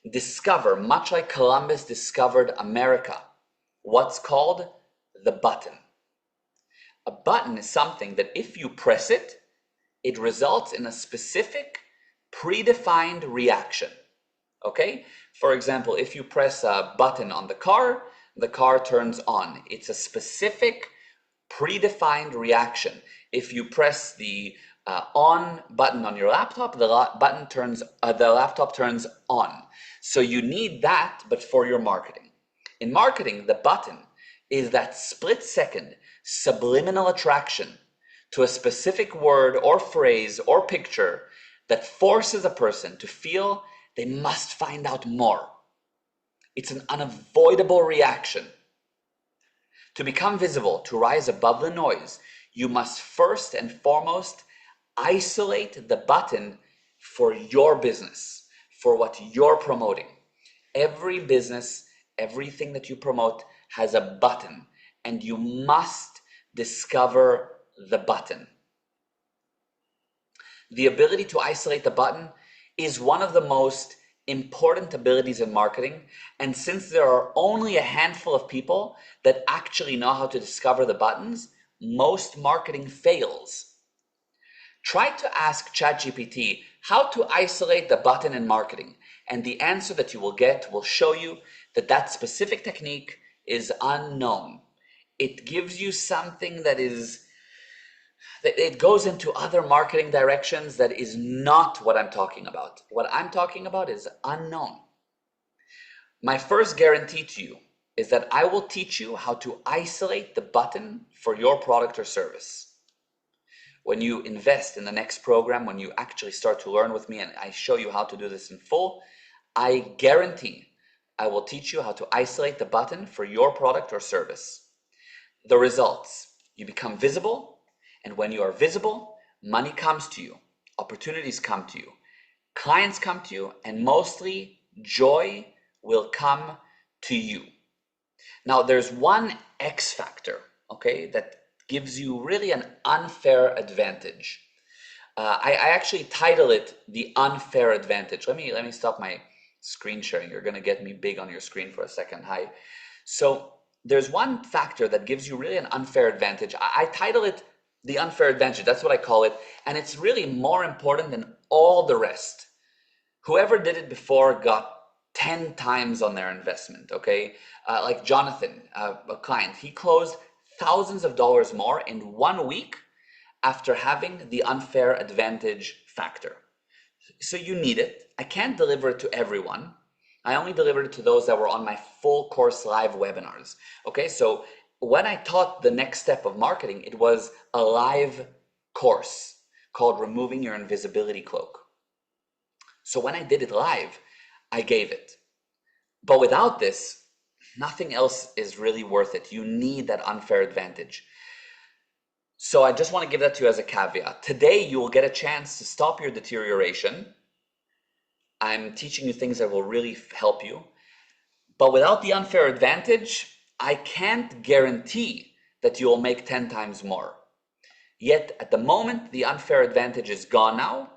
Discover, much like Columbus discovered America, what's called the button. A button is something that if you press it, it results in a specific predefined reaction. Okay? For example, if you press a button on the car turns on. It's a specific predefined reaction. If you press the on button on your laptop, the laptop turns on. So you need that, but for your marketing. In marketing, the button is that split-second subliminal attraction to a specific word or phrase or picture that forces a person to feel they must find out more. It's an unavoidable reaction. To become visible, to rise above the noise, you must first and foremost isolate the button for your business, for what you're promoting. Every business, everything that you promote has a button, and you must discover the button. The ability to isolate the button is one of the most important abilities in marketing, and since there are only a handful of people that actually know how to discover the buttons, most marketing fails. Try to ask ChatGPT how to isolate the button in marketing, and the answer that you will get will show you that that specific technique is unknown. It gives you something that it goes into other marketing directions that is not what I'm talking about. What I'm talking about is unknown. My first guarantee to you is that I will teach you how to isolate the button for your product or service. When you invest in the next program, when you actually start to learn with me and I show you how to do this in full, I guarantee I will teach you how to isolate the button for your product or service. The results: you become visible. And when you are visible, money comes to you, opportunities come to you, clients come to you, and mostly joy will come to you. Now, there's one X factor, okay, that gives you really an unfair advantage. I actually title it the unfair advantage. Let me stop my screen sharing. You're going to get me big on your screen for a second. Hi. So there's one factor that gives you really an unfair advantage. I title it the unfair advantage. That's what I call it. And it's really more important than all the rest. Whoever did it before got 10 times on their investment, okay? Like Jonathan, a client, he closed thousands of dollars more in 1 week after having the unfair advantage factor. So you need it. I can't deliver it to everyone. I only delivered it to those that were on my full course live webinars. Okay, so when I taught the next step of marketing, it was a live course called Removing Your Invisibility Cloak. So when I did it live, I gave it. But without this, nothing else is really worth it. You need that unfair advantage. So I just want to give that to you as a caveat. Today, you will get a chance to stop your deterioration. I'm teaching you things that will really help you. But without the unfair advantage, I can't guarantee that you will make 10 times more. Yet at the moment, the unfair advantage is gone now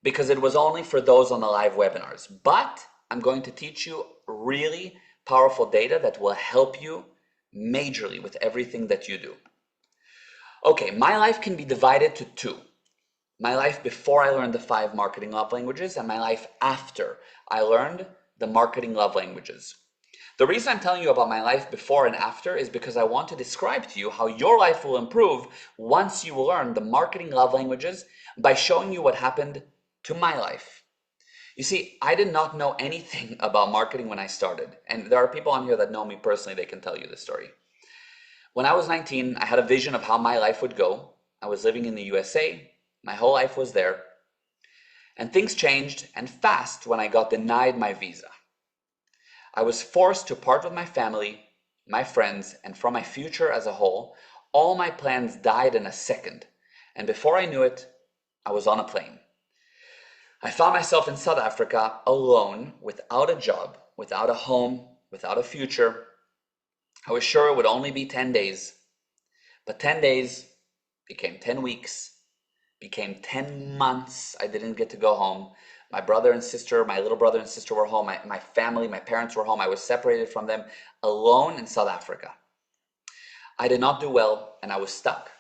because it was only for those on the live webinars. But I'm going to teach you really powerful data that will help you majorly with everything that you do. Okay, my life can be divided to 2. My life before I learned the 5 marketing love languages and my life after I learned the marketing love languages. The reason I'm telling you about my life before and after is because I want to describe to you how your life will improve once you learn the marketing love languages by showing you what happened to my life. You see, I did not know anything about marketing when I started, and there are people on here that know me personally, they can tell you this story. When I was 19, I had a vision of how my life would go. I was living in the USA, my whole life was there, and things changed, and fast, when I got denied my visa. I was forced to part with my family, my friends, and from my future as a whole. All my plans died in a second, and before I knew it, I was on a plane. I found myself in South Africa, alone, without a job, without a home, without a future. I was sure it would only be 10 days, but 10 days became 10 weeks, became 10 months. I didn't get to go home. My brother and sister, my little brother and sister were home. My family, my parents were home. I was separated from them, alone in South Africa. I did not do well, and I was stuck.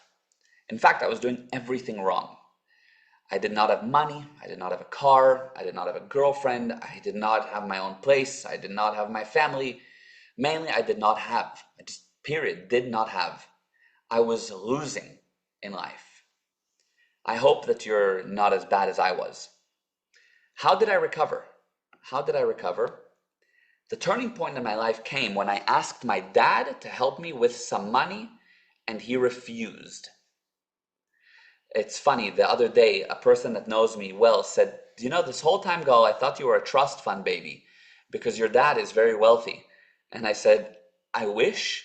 In fact, I was doing everything wrong. I did not have money. I did not have a car. I did not have a girlfriend. I did not have my own place. I did not have my family. Mainly, I did not have. I just, period, did not have. I was losing in life. I hope that you're not as bad as I was. How did I recover? How did I recover? The turning point in my life came when I asked my dad to help me with some money, and he refused. It's funny, the other day, a person that knows me well said, you know, this whole time, Gal, I thought you were a trust fund baby because your dad is very wealthy. And I said, I wish,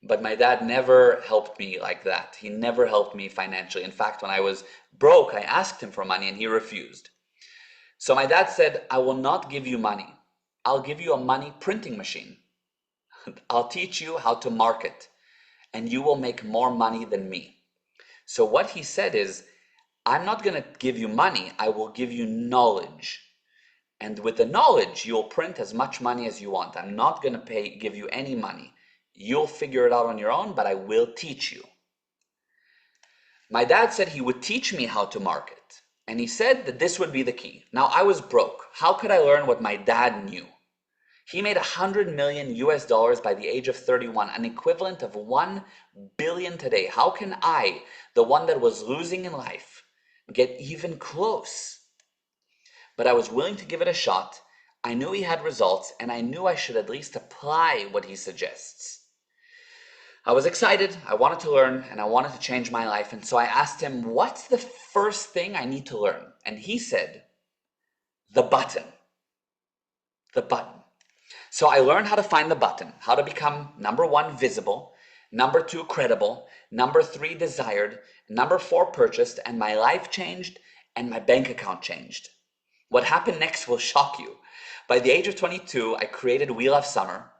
but my dad never helped me like that. He never helped me financially. In fact, when I was broke, I asked him for money and he refused. So my dad said, I will not give you money. I'll give you a money printing machine. I'll teach you how to market, and you will make more money than me. So what he said is, I'm not going to give you money, I will give you knowledge. And with the knowledge, you'll print as much money as you want. I'm not going to give you any money. You'll figure it out on your own, but I will teach you. My dad said he would teach me how to market, and he said that this would be the key. Now, I was broke. How could I learn what my dad knew? He made 100 million US dollars by the age of 31, an equivalent of 1 billion today. How can I, the one that was losing in life, get even close? But I was willing to give it a shot. I knew he had results, and I knew I should at least apply what he suggests. I was excited, I wanted to learn, and I wanted to change my life. And so I asked him, what's the first thing I need to learn? And he said, the button. The button. So I learned how to find the button, how to become number 1, visible, number 2, credible, number 3, desired, number 4, purchased, and my life changed and my bank account changed. What happened next will shock you. By the age of 22, I created We Love Summer,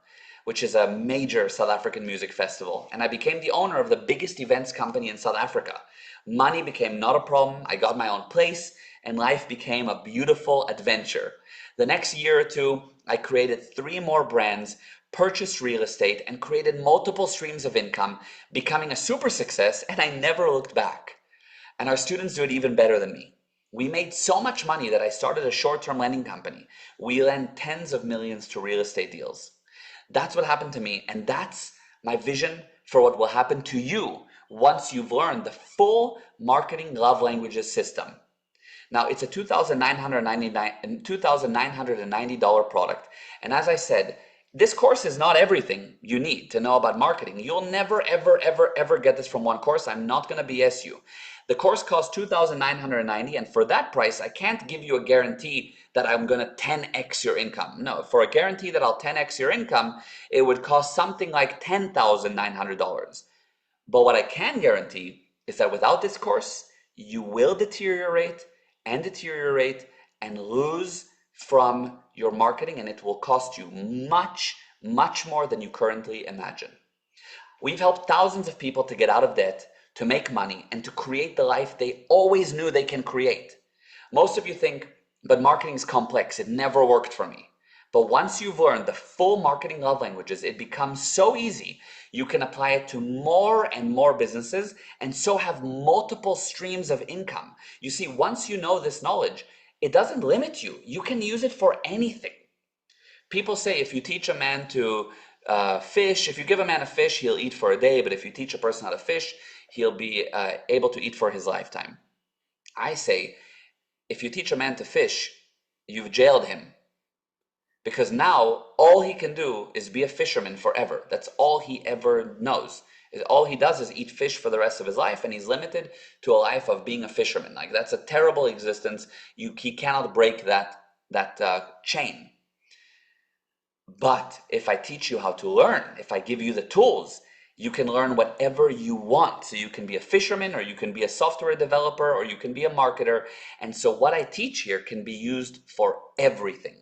which is a major South African music festival, and I became the owner of the biggest events company in South Africa. Money became not a problem, I got my own place, and life became a beautiful adventure. The next year or two, I created 3 more brands, purchased real estate, and created multiple streams of income, becoming a super success, and I never looked back. And our students do it even better than me. We made so much money that I started a short-term lending company. We lend tens of millions to real estate deals. That's what happened to me, and that's my vision for what will happen to you once you've learned the full marketing love languages system. Now, it's a $2,990 product, and as I said, this course is not everything you need to know about marketing. You'll never, ever, ever, ever get this from one course. I'm not going to BS you. The course costs $2,990, and for that price, I can't give you a guarantee that I'm going to 10x your income. No, for a guarantee that I'll 10x your income, it would cost something like $10,900. But what I can guarantee is that without this course, you will deteriorate and lose from your marketing, and it will cost you much, much more than you currently imagine. We've helped thousands of people to get out of debt, to make money, and to create the life they always knew they can create. Most of you think, but marketing is complex, it never worked for me. But once you've learned the full marketing love languages, it becomes so easy. You can apply it to more and more businesses and so have multiple streams of income. You see, once you know this knowledge, it doesn't limit you. You can use it for anything. People say if you teach a man to fish, if you give a man a fish, he'll eat for a day, but if you teach a person how to fish, he'll be able to eat for his lifetime. I say, if you teach a man to fish, you've jailed him. Because now all he can do is be a fisherman forever. That's all he ever knows. All he does is eat fish for the rest of his life, and he's limited to a life of being a fisherman. Like, that's a terrible existence. He cannot break that chain. But if I teach you how to learn, if I give you the tools, you can learn whatever you want. So you can be a fisherman, or you can be a software developer, or you can be a marketer. And so what I teach here can be used for everything.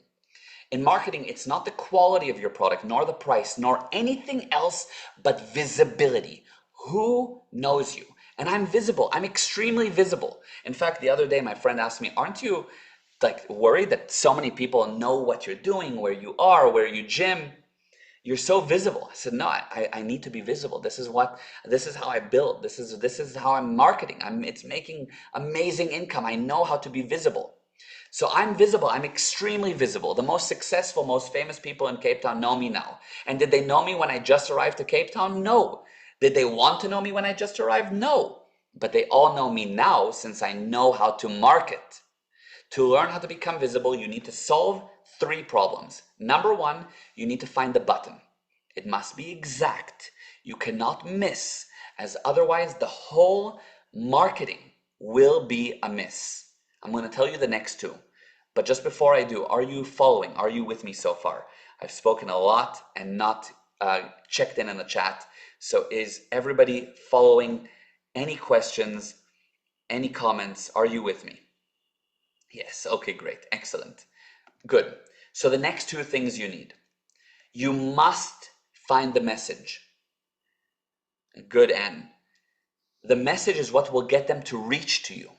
In marketing, it's not the quality of your product, nor the price, nor anything else but visibility. Who knows you? And I'm visible. I'm extremely visible. In fact, the other day, my friend asked me, aren't you worried that so many people know what you're doing, where you are, where you gym? You're so visible. I said, no, I need to be visible. This is how I build. This is how I'm marketing. It's making amazing income. I know how to be visible. So I'm visible. I'm extremely visible. The most successful, most famous people in Cape Town know me now. And did they know me when I just arrived to Cape Town? No. Did they want to know me when I just arrived? No. But they all know me now since I know how to market. To learn how to become visible, you need to solve 3 problems. Number 1, you need to find the button. It must be exact. You cannot miss, as otherwise the whole marketing will be a miss. I'm going to tell you the next 2. But just before I do, are you following? Are you with me so far? I've spoken a lot and not checked in the chat. So is everybody following? Any questions? Any comments? Are you with me? Yes. Okay, great. Excellent. Good. So the next 2 things you need. You must find the message. Good, Anne. The message is what will get them to reach to you,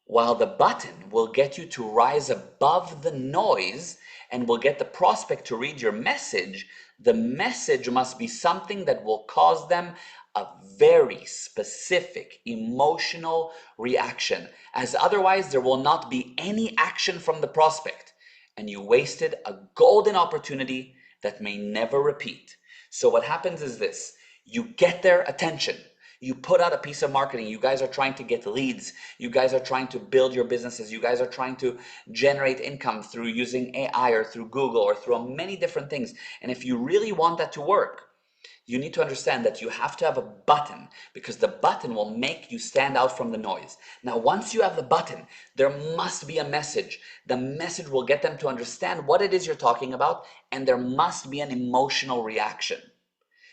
while the button will get you to rise above the noise and will get the prospect to read your message. The message must be something that will cause them a very specific emotional reaction, as otherwise there will not be any action from the prospect, and you wasted a golden opportunity that may never repeat. So what happens is this: you get their attention. You put out a piece of marketing. You guys are trying to get leads. You guys are trying to build your businesses. You guys are trying to generate income through using AI or through Google or through many different things. And if you really want that to work, you need to understand that you have to have a button, because the button will make you stand out from the noise. Now, once you have the button, there must be a message. The message will get them to understand what it is you're talking about, and there must be an emotional reaction.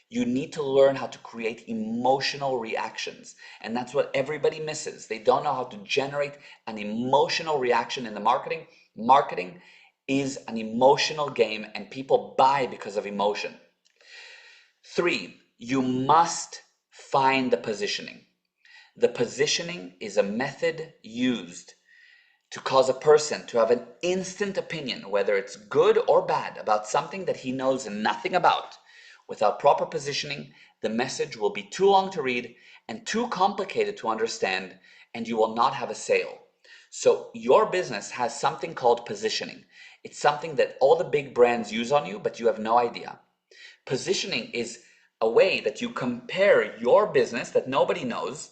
You need to learn how to create emotional reactions. And that's what everybody misses. They don't know how to generate an emotional reaction in the marketing. Marketing is an emotional game, and people buy because of emotion. 3, you must find the positioning. The positioning is a method used to cause a person to have an instant opinion, whether it's good or bad, about something that he knows nothing about. Without proper positioning, the message will be too long to read and too complicated to understand, and you will not have a sale. So your business has something called positioning. It's something that all the big brands use on you, but you have no idea. Positioning is a way that you compare your business that nobody knows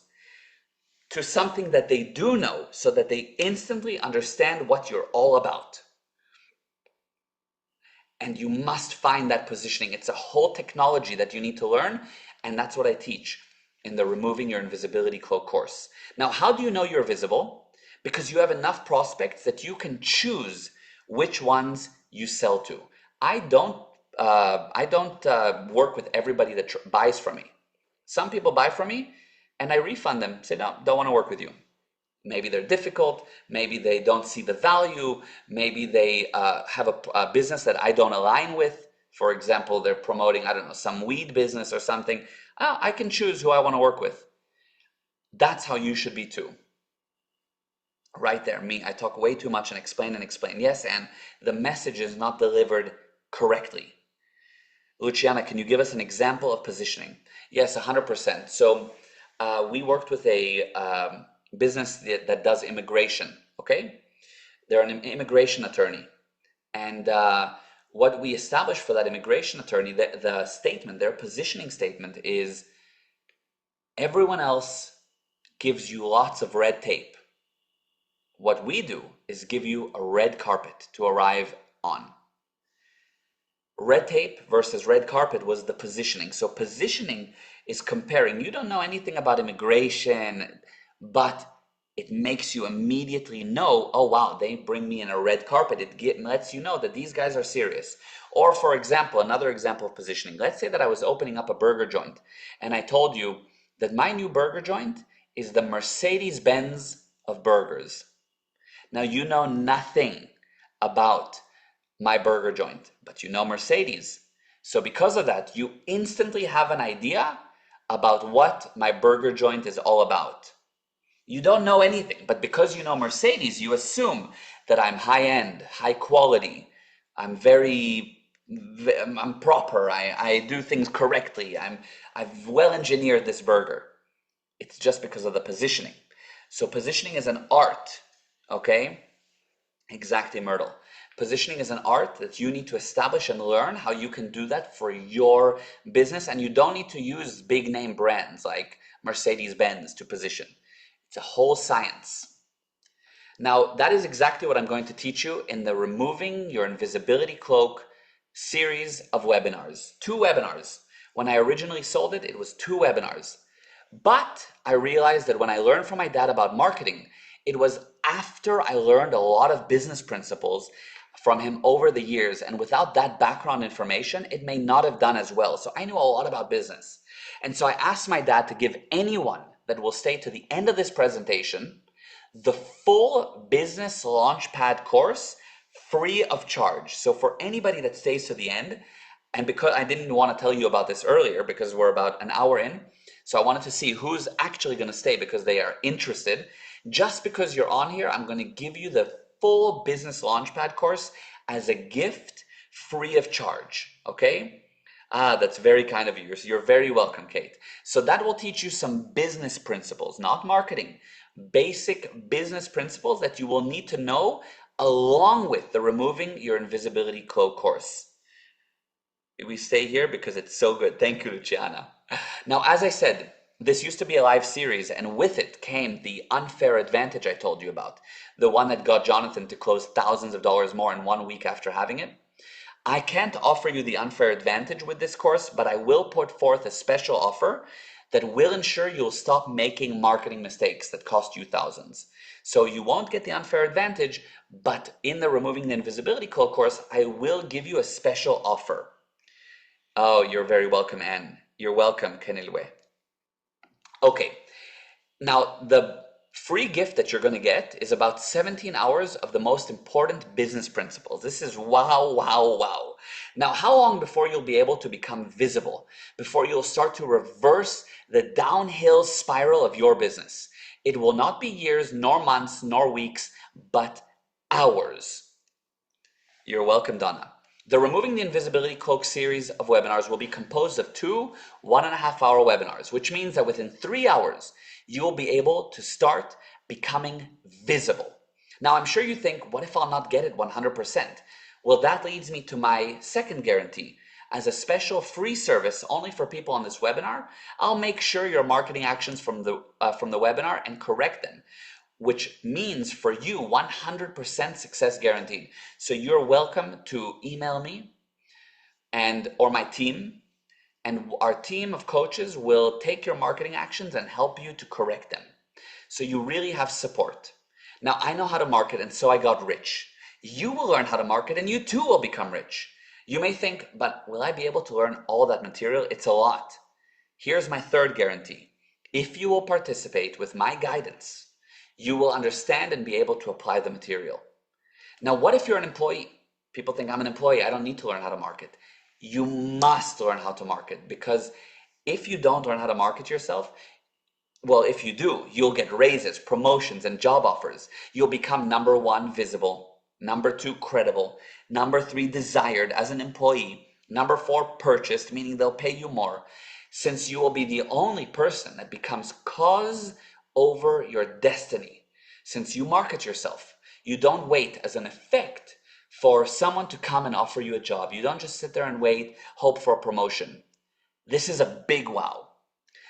to something that they do know, so that they instantly understand what you're all about. And you must find that positioning. It's a whole technology that you need to learn, and that's what I teach in the Removing Your Invisibility Cloak course. Now, how do you know you're visible? Because you have enough prospects that you can choose which ones you sell to. I don't work with everybody that buys from me. Some people buy from me, and I refund them. Say, no, don't want to work with you. Maybe they're difficult, maybe they don't see the value, maybe they have a business that I don't align with. For example, they're promoting, I don't know, some weed business or something. I can choose who I want to work with. That's how you should be too. Right there, me, I talk way too much and explain. Yes, and the message is not delivered correctly. Luciana, can you give us an example of positioning? Yes, 100%. So we worked with a business that does immigration, okay? They're an immigration attorney. And what we established for that immigration attorney, the statement, their positioning statement is, everyone else gives you lots of red tape. What we do is give you a red carpet to arrive on. Red tape versus red carpet was the positioning. So positioning is comparing. You don't know anything about immigration, but it makes you immediately know, oh wow, they bring me in a red carpet. It lets you know that these guys are serious. Or for example, another example of positioning. Let's say that I was opening up a burger joint and I told you that my new burger joint is the Mercedes-Benz of burgers. Now you know nothing about my burger joint, but you know Mercedes. So because of that, you instantly have an idea about what my burger joint is all about. You don't know anything, but because you know Mercedes, you assume that I'm high-end, high quality, I'm proper, I do things correctly, I've well engineered this burger. It's just because of the positioning. So positioning is an art, okay? Exactly, Myrtle. Positioning is an art that you need to establish and learn how you can do that for your business, and you don't need to use big name brands like Mercedes-Benz to position. It's a whole science. Now, that is exactly what I'm going to teach you in the Removing Your Invisibility Cloak series of webinars. 2 webinars. When I originally sold it, it was 2 webinars. But I realized that when I learned from my dad about marketing, it was after I learned a lot of business principles from him over the years, and without that background information, it may not have done as well. So I knew a lot about business. And so I asked my dad to give anyone that will stay to the end of this presentation the full Business Launchpad course free of charge. So for anybody that stays to the end, and because I didn't want to tell you about this earlier because we're about an hour in, so I wanted to see who's actually going to stay because they are interested. Just because you're on here, I'm going to give you the full Business Launchpad course as a gift free of charge, okay? That's very kind of you. You're very welcome, Kate. So that will teach you some business principles, not marketing, basic business principles that you will need to know along with the Removing Your Invisibility Cloak course. We stay here because it's so good. Thank you, Luciana. Now, as I said, this used to be a live series, and with it came the unfair advantage I told you about, the one that got Jonathan to close thousands of dollars more in 1 week after having it. I can't offer you the unfair advantage with this course, but I will put forth a special offer that will ensure you'll stop making marketing mistakes that cost you thousands. So you won't get the unfair advantage, but in the Removing the Invisibility Cloak course, I will give you a special offer. Oh, you're very welcome, Anne. You're welcome, Kenilwe. Okay, now the free gift that you're going to get is about 17 hours of the most important business principles. This is wow, wow, wow. Now, how long before you'll be able to become visible, before you'll start to reverse the downhill spiral of your business? It will not be years, nor months, nor weeks, but hours. You're welcome, Donna. The Removing the Invisibility Cloak series of webinars will be composed of 2 1.5-hour webinars, which means that within 3 hours, you will be able to start becoming visible. Now, I'm sure you think, what if I'll not get it 100%? Well, that leads me to my second guarantee. As a special free service only for people on this webinar, I'll make sure your marketing actions from the webinar and correct them, which means for you 100% success guaranteed. So you're welcome to email me or my team, and our team of coaches will take your marketing actions and help you to correct them. So you really have support. Now, I know how to market, and so I got rich. You will learn how to market, and you too will become rich. You may think, but will I be able to learn all that material? It's a lot. Here's my third guarantee. If you will participate with my guidance, you will understand and be able to apply the material. Now, what if you're an employee? People think, I'm an employee, I don't need to learn how to market. You must learn how to market, because if you don't learn how to market yourself, well, if you do, you'll get raises, promotions, and job offers. You'll become number 1, visible, number 2, credible, number 3, desired as an employee, number 4, purchased, meaning they'll pay you more, since you will be the only person that becomes cause over your destiny. Since you market yourself, you don't wait as an effect for someone to come and offer you a job. You don't just sit there and wait, hope for a promotion. This is a big wow.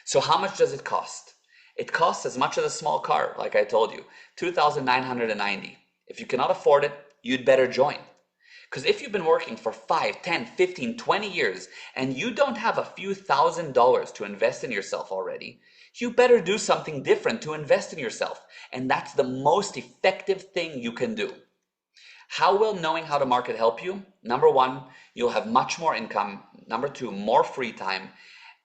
So how much does it cost? It costs as much as a small car, like I told you, $2,990. If you cannot afford it, you'd better join. Because if you've been working for 5, 10, 15, 20 years and you don't have a few $1,000s to invest in yourself already, you better do something different to invest in yourself. And that's the most effective thing you can do. How will knowing how to market help you? Number one, you'll have much more income. Number two, more free time.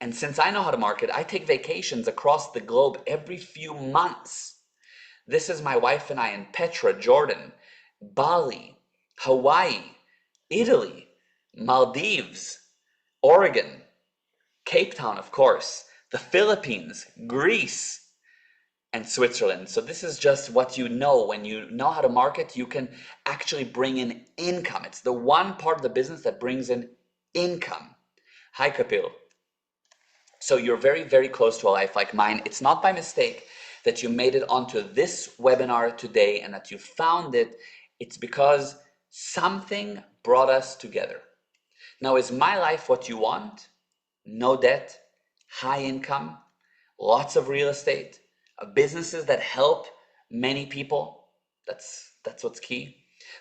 And since I know how to market, I take vacations across the globe every few months. This is my wife and I in Petra, Jordan, Bali, Hawaii, Italy, Maldives, Oregon, Cape Town, of course, the Philippines, Greece, and Switzerland. So this is just what you know. When you know how to market, you can actually bring in income. It's the one part of the business that brings in income. Hi, Kapil. So you're very, very close to a life like mine. It's not by mistake that you made it onto this webinar today and that you found it. It's because something brought us together. Now, is my life what you want? No debt, high income, lots of real estate, businesses that help many people. That's what's key.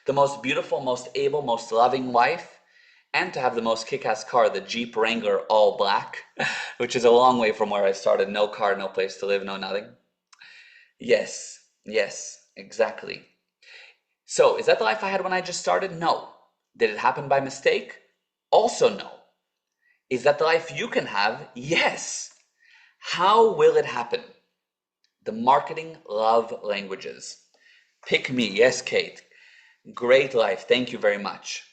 The most beautiful, most able, most loving wife, and to have the most kick-ass car, the Jeep Wrangler all black, which is a long way from where I started. No car, no place to live, no nothing. Yes, exactly. So, is that the life I had when I just started? No. Did it happen by mistake? Also no. Is that the life you can have? Yes. How will it happen? The marketing love languages. Pick me. Yes, Kate. Great life. Thank you very much.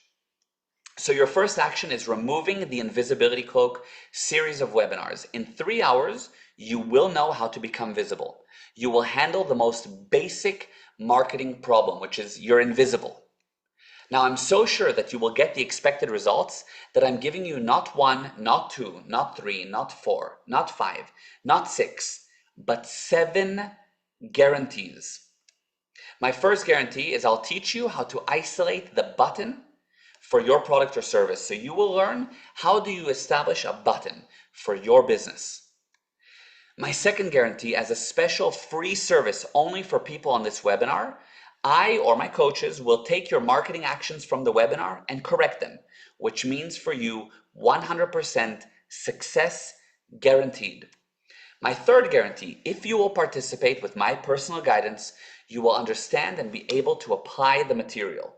So your first action is removing the invisibility cloak series of webinars. In 3 hours, you will know how to become visible. You will handle the most basic marketing problem, which is you're invisible. Now, I'm so sure that you will get the expected results that I'm giving you not 1, not 2, not 3, not 4, not 5, not 6, but 7 guarantees. My first guarantee is I'll teach you how to isolate the button for your product or service. So you will learn how do you establish a button for your business. My second guarantee, as a special free service only for people on this webinar, I or my coaches will take your marketing actions from the webinar and correct them, which means for you 100% success guaranteed. My third guarantee, if you will participate with my personal guidance, you will understand and be able to apply the material.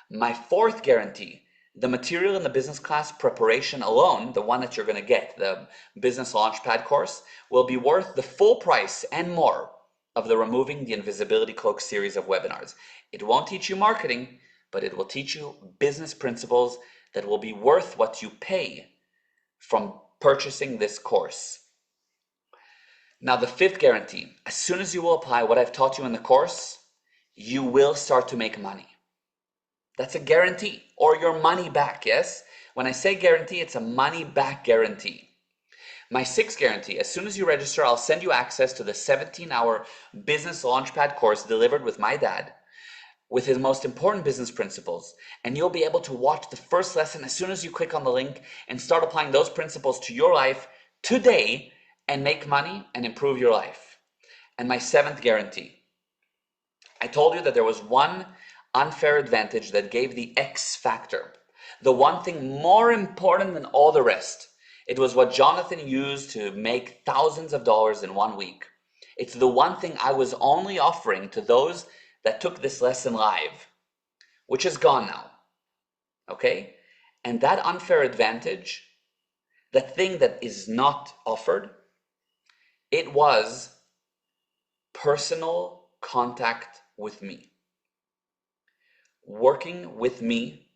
My fourth guarantee, the material in the business class preparation alone, the one that you're going to get, the business launchpad course, will be worth the full price and more of the Removing the Invisibility Cloak series of webinars. It won't teach you marketing, but it will teach you business principles that will be worth what you pay from purchasing this course. Now, the fifth guarantee, as soon as you will apply what I've taught you in the course, you will start to make money. That's a guarantee, or your money back, yes? When I say guarantee, it's a money back guarantee. My sixth guarantee, as soon as you register, I'll send you access to the 17-hour business launchpad course delivered with my dad, with his most important business principles. And you'll be able to watch the first lesson as soon as you click on the link and start applying those principles to your life today and make money and improve your life. And my seventh guarantee, I told you that there was one unfair advantage that gave the X factor, the one thing more important than all the rest. It was what Jonathan used to make thousands of dollars in 1 week. It's the one thing I was only offering to those that took this lesson live, which is gone now. Okay? And that unfair advantage, that thing that is not offered, it was personal contact with me. Working with me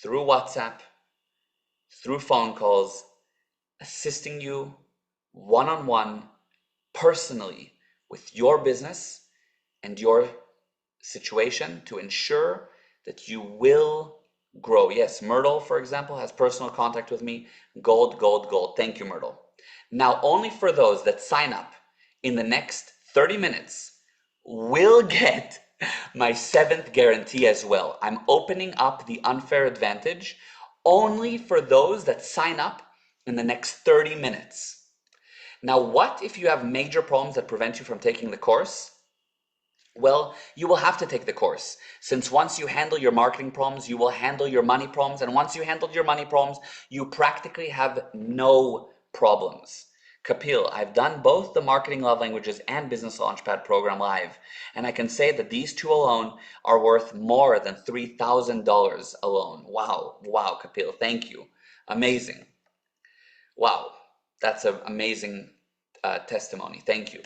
through WhatsApp, through phone calls, assisting you one-on-one, personally, with your business and your situation to ensure that you will grow. Yes, Myrtle, for example, has personal contact with me. Gold, gold, gold. Thank you, Myrtle. Now, only for those that sign up in the next 30 minutes will get my 7th guarantee as well. I'm opening up the unfair advantage only for those that sign up in the next 30 minutes. Now, what if you have major problems that prevent you from taking the course? Well, you will have to take the course, since once you handle your marketing problems, you will handle your money problems, and once you handled your money problems, you practically have no problems. Kapil, I've done both the Marketing Love Languages and Business Launchpad program live, and I can say that these two alone are worth more than $3,000 alone. Wow, Kapil, thank you. Amazing. Wow, that's an amazing testimony. Thank you.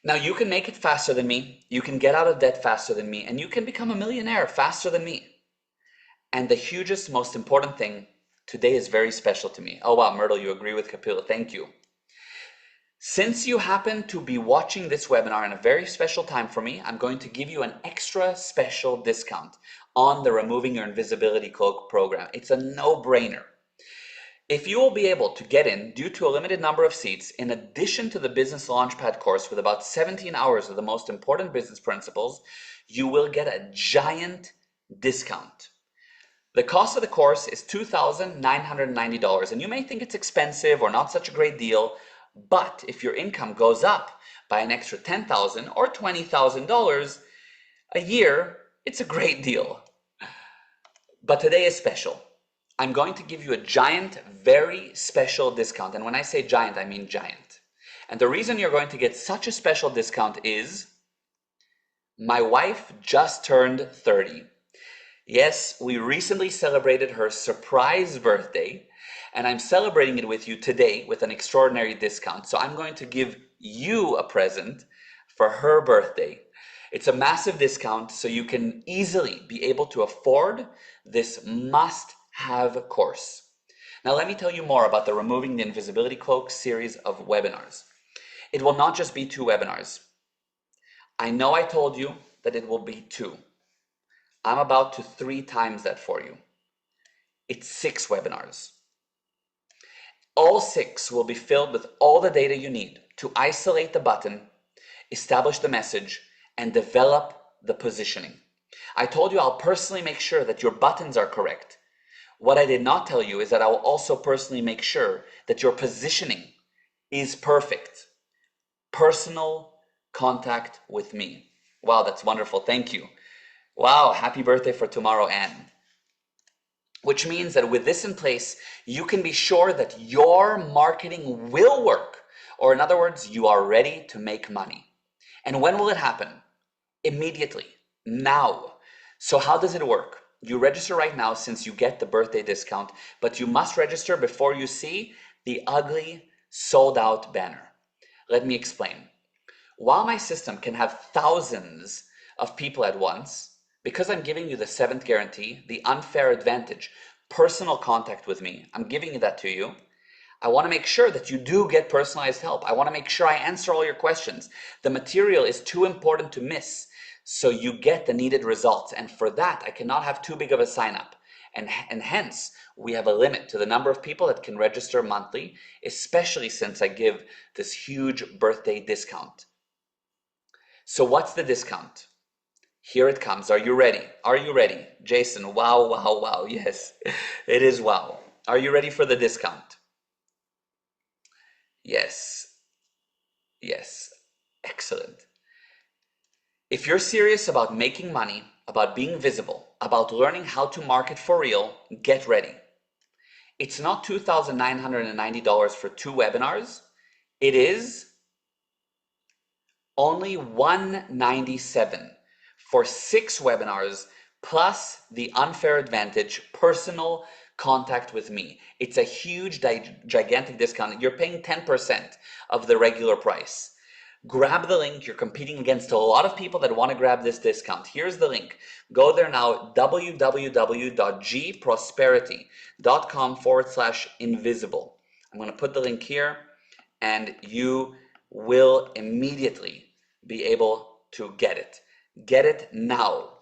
Now, you can make it faster than me, you can get out of debt faster than me, and you can become a millionaire faster than me. And the hugest, most important thing, today is very special to me. Oh wow, Myrtle, you agree with Kapila. Thank you. Since you happen to be watching this webinar in a very special time for me, I'm going to give you an extra special discount on the Removing Your Invisibility Cloak program. It's a no-brainer. If you will be able to get in due to a limited number of seats, in addition to the Business Launchpad course with about 17 hours of the most important business principles, you will get a giant discount. The cost of the course is $2,990, and you may think it's expensive or not such a great deal, but if your income goes up by an extra $10,000 or $20,000 a year, it's a great deal. But today is special. I'm going to give you a giant, very special discount. And when I say giant, I mean giant. And the reason you're going to get such a special discount is my wife just turned 30. Yes, we recently celebrated her surprise birthday, and I'm celebrating it with you today with an extraordinary discount. So I'm going to give you a present for her birthday. It's a massive discount, so you can easily be able to afford this must-have course. Now let me tell you more about the Removing the Invisibility Cloak series of webinars. It will not just be 2 webinars. I know I told you that it will be 2. I'm about to 3 times that for you. It's 6 webinars. All 6 will be filled with all the data you need to isolate the button, establish the message, and develop the positioning. I told you I'll personally make sure that your buttons are correct. What I did not tell you is that I will also personally make sure that your positioning is perfect. Personal contact with me. Wow, that's wonderful. Thank you. Wow, happy birthday for tomorrow, Anne. Which means that with this in place, you can be sure that your marketing will work. Or in other words, you are ready to make money. And when will it happen? Immediately. Now. So how does it work? You register right now since you get the birthday discount, but you must register before you see the ugly sold out banner. Let me explain. While my system can have thousands of people at once, because I'm giving you the 7th guarantee, the unfair advantage, personal contact with me, I'm giving that to you. I want to make sure that you do get personalized help. I want to make sure I answer all your questions. The material is too important to miss, so you get the needed results. And for that, I cannot have too big of a sign up. And hence, we have a limit to the number of people that can register monthly, especially since I give this huge birthday discount. So what's the discount? Here it comes. Are you ready? Are you ready? Jason, wow. Yes, it is wow. Are you ready for the discount? Yes. Excellent. If you're serious about making money, about being visible, about learning how to market for real, get ready. It's not $2,990 for 2 webinars. It is only $197 for 6 webinars plus the unfair advantage personal contact with me. It's a huge, gigantic discount. You're paying 10% of the regular price. Grab the link. You're competing against a lot of people that want to grab this discount. Here's the link. Go there now, www.gprosperity.com/invisible. I'm going to put the link here, and you will immediately be able to get it. Get it now.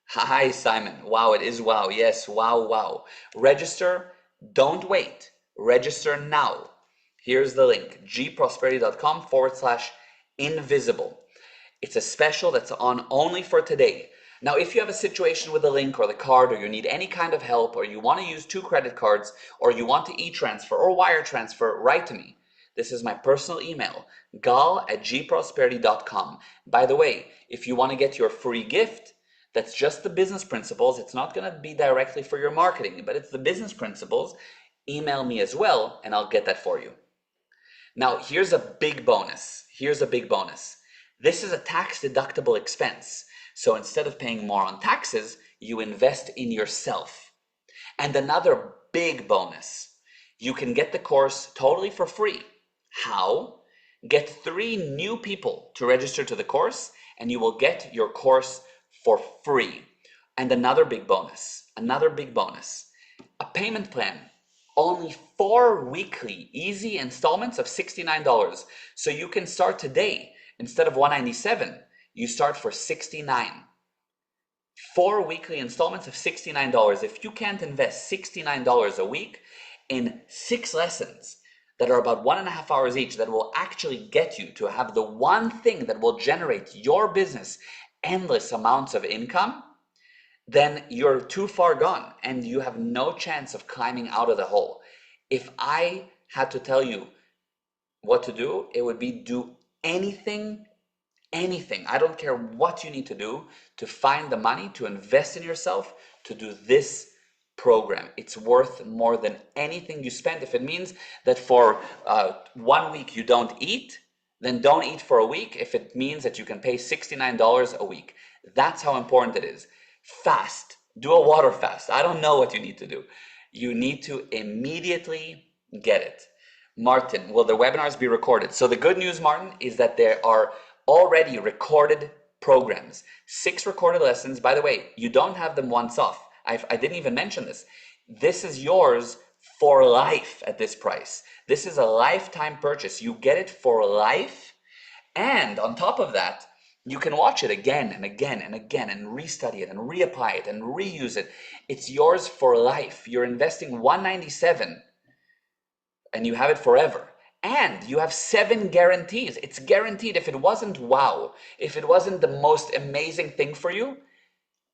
Hi, Simon. Wow, it is wow. Yes, wow. Register. Don't wait. Register now. Here's the link, gprosperity.com/invisible. It's a special that's on only for today. Now, if you have a situation with the link or the card, or you need any kind of help, or you want to use 2 credit cards, or you want to e-transfer or wire transfer, write to me. This is my personal email, gal@gprosperity.com. By the way, if you want to get your free gift, that's just the business principles. It's not going to be directly for your marketing, but it's the business principles. Email me as well, and I'll get that for you. Now, here's a big bonus. This is a tax-deductible expense. So instead of paying more on taxes, you invest in yourself. And another big bonus, you can get the course totally for free. How? Get 3 new people to register to the course, and you will get your course for free. And another big bonus, a payment plan. Only 4 weekly easy installments of $69. So you can start today. Instead of $197, you start for $69. 4 weekly installments of $69. If you can't invest $69 a week in 6 lessons that are about 1.5 hours each, that will actually get you to have the one thing that will generate your business endless amounts of income, then you're too far gone and you have no chance of climbing out of the hole. If I had to tell you what to do, it would be do anything. I don't care what you need to do to find the money, to invest in yourself, to do this program. It's worth more than anything you spend. If it means that for 1 week you don't eat, then don't eat for a week. If it means that you can pay $69 a week, that's how important it is. Fast. Do a water fast. I don't know what you need to do. You need to immediately get it. Martin, will the webinars be recorded? So the good news, Martin, is that there are already recorded programs. 6 recorded lessons. By the way, you don't have them once off. I didn't even mention this. This is yours for life at this price. This is a lifetime purchase. You get it for life. And on top of that, you can watch it again and again and again and restudy it and reapply it and reuse it. It's yours for life. You're investing $197 and you have it forever. And you have 7 guarantees. It's guaranteed. If it wasn't wow, if it wasn't the most amazing thing for you,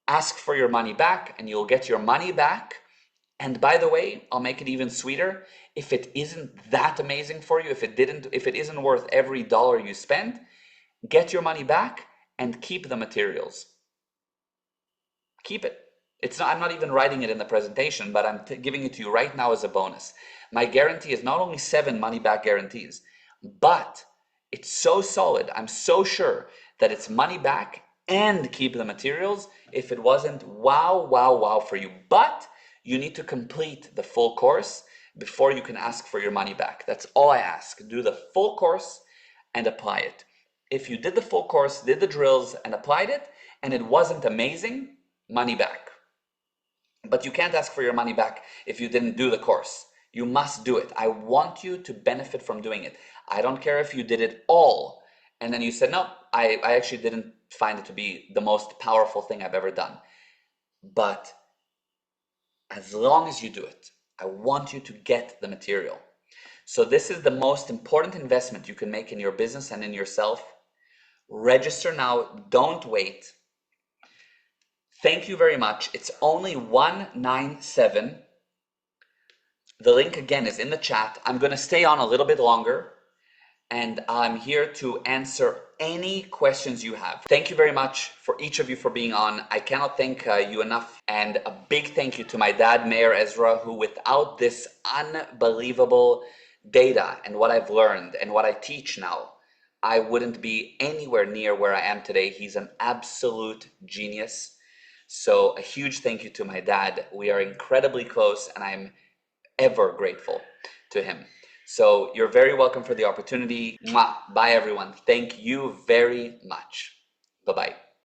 ask for your money back and you'll get your money back. And by the way, I'll make it even sweeter. If it isn't that amazing for you, if it isn't worth every dollar you spend, get your money back and keep the materials. Keep it. I'm not even writing it in the presentation, but I'm giving it to you right now as a bonus. My guarantee is not only 7 money back guarantees, but it's so solid. I'm so sure that it's money back and keep the materials if it wasn't wow for you. But you need to complete the full course before you can ask for your money back. That's all I ask. Do the full course and apply it. If you did the full course, did the drills and applied it, and it wasn't amazing, money back. But you can't ask for your money back if you didn't do the course. You must do it. I want you to benefit from doing it. I don't care if you did it all and then you said, no, I actually didn't find it to be the most powerful thing I've ever done. But as long as you do it, I want you to get the material. So this is the most important investment you can make in your business and in yourself. Register now. Don't wait. Thank you very much. It's only $197. The link again is in the chat. I'm going to stay on a little bit longer and I'm here to answer any questions you have. Thank you very much for each of you for being on. I cannot thank you enough. And a big thank you to my dad, Meir Ezra, who without this unbelievable data and what I've learned and what I teach now, I wouldn't be anywhere near where I am today. He's an absolute genius. So a huge thank you to my dad. We are incredibly close and I'm ever grateful to him. So you're very welcome for the opportunity. Mwah. Bye everyone. Thank you very much. Bye-bye.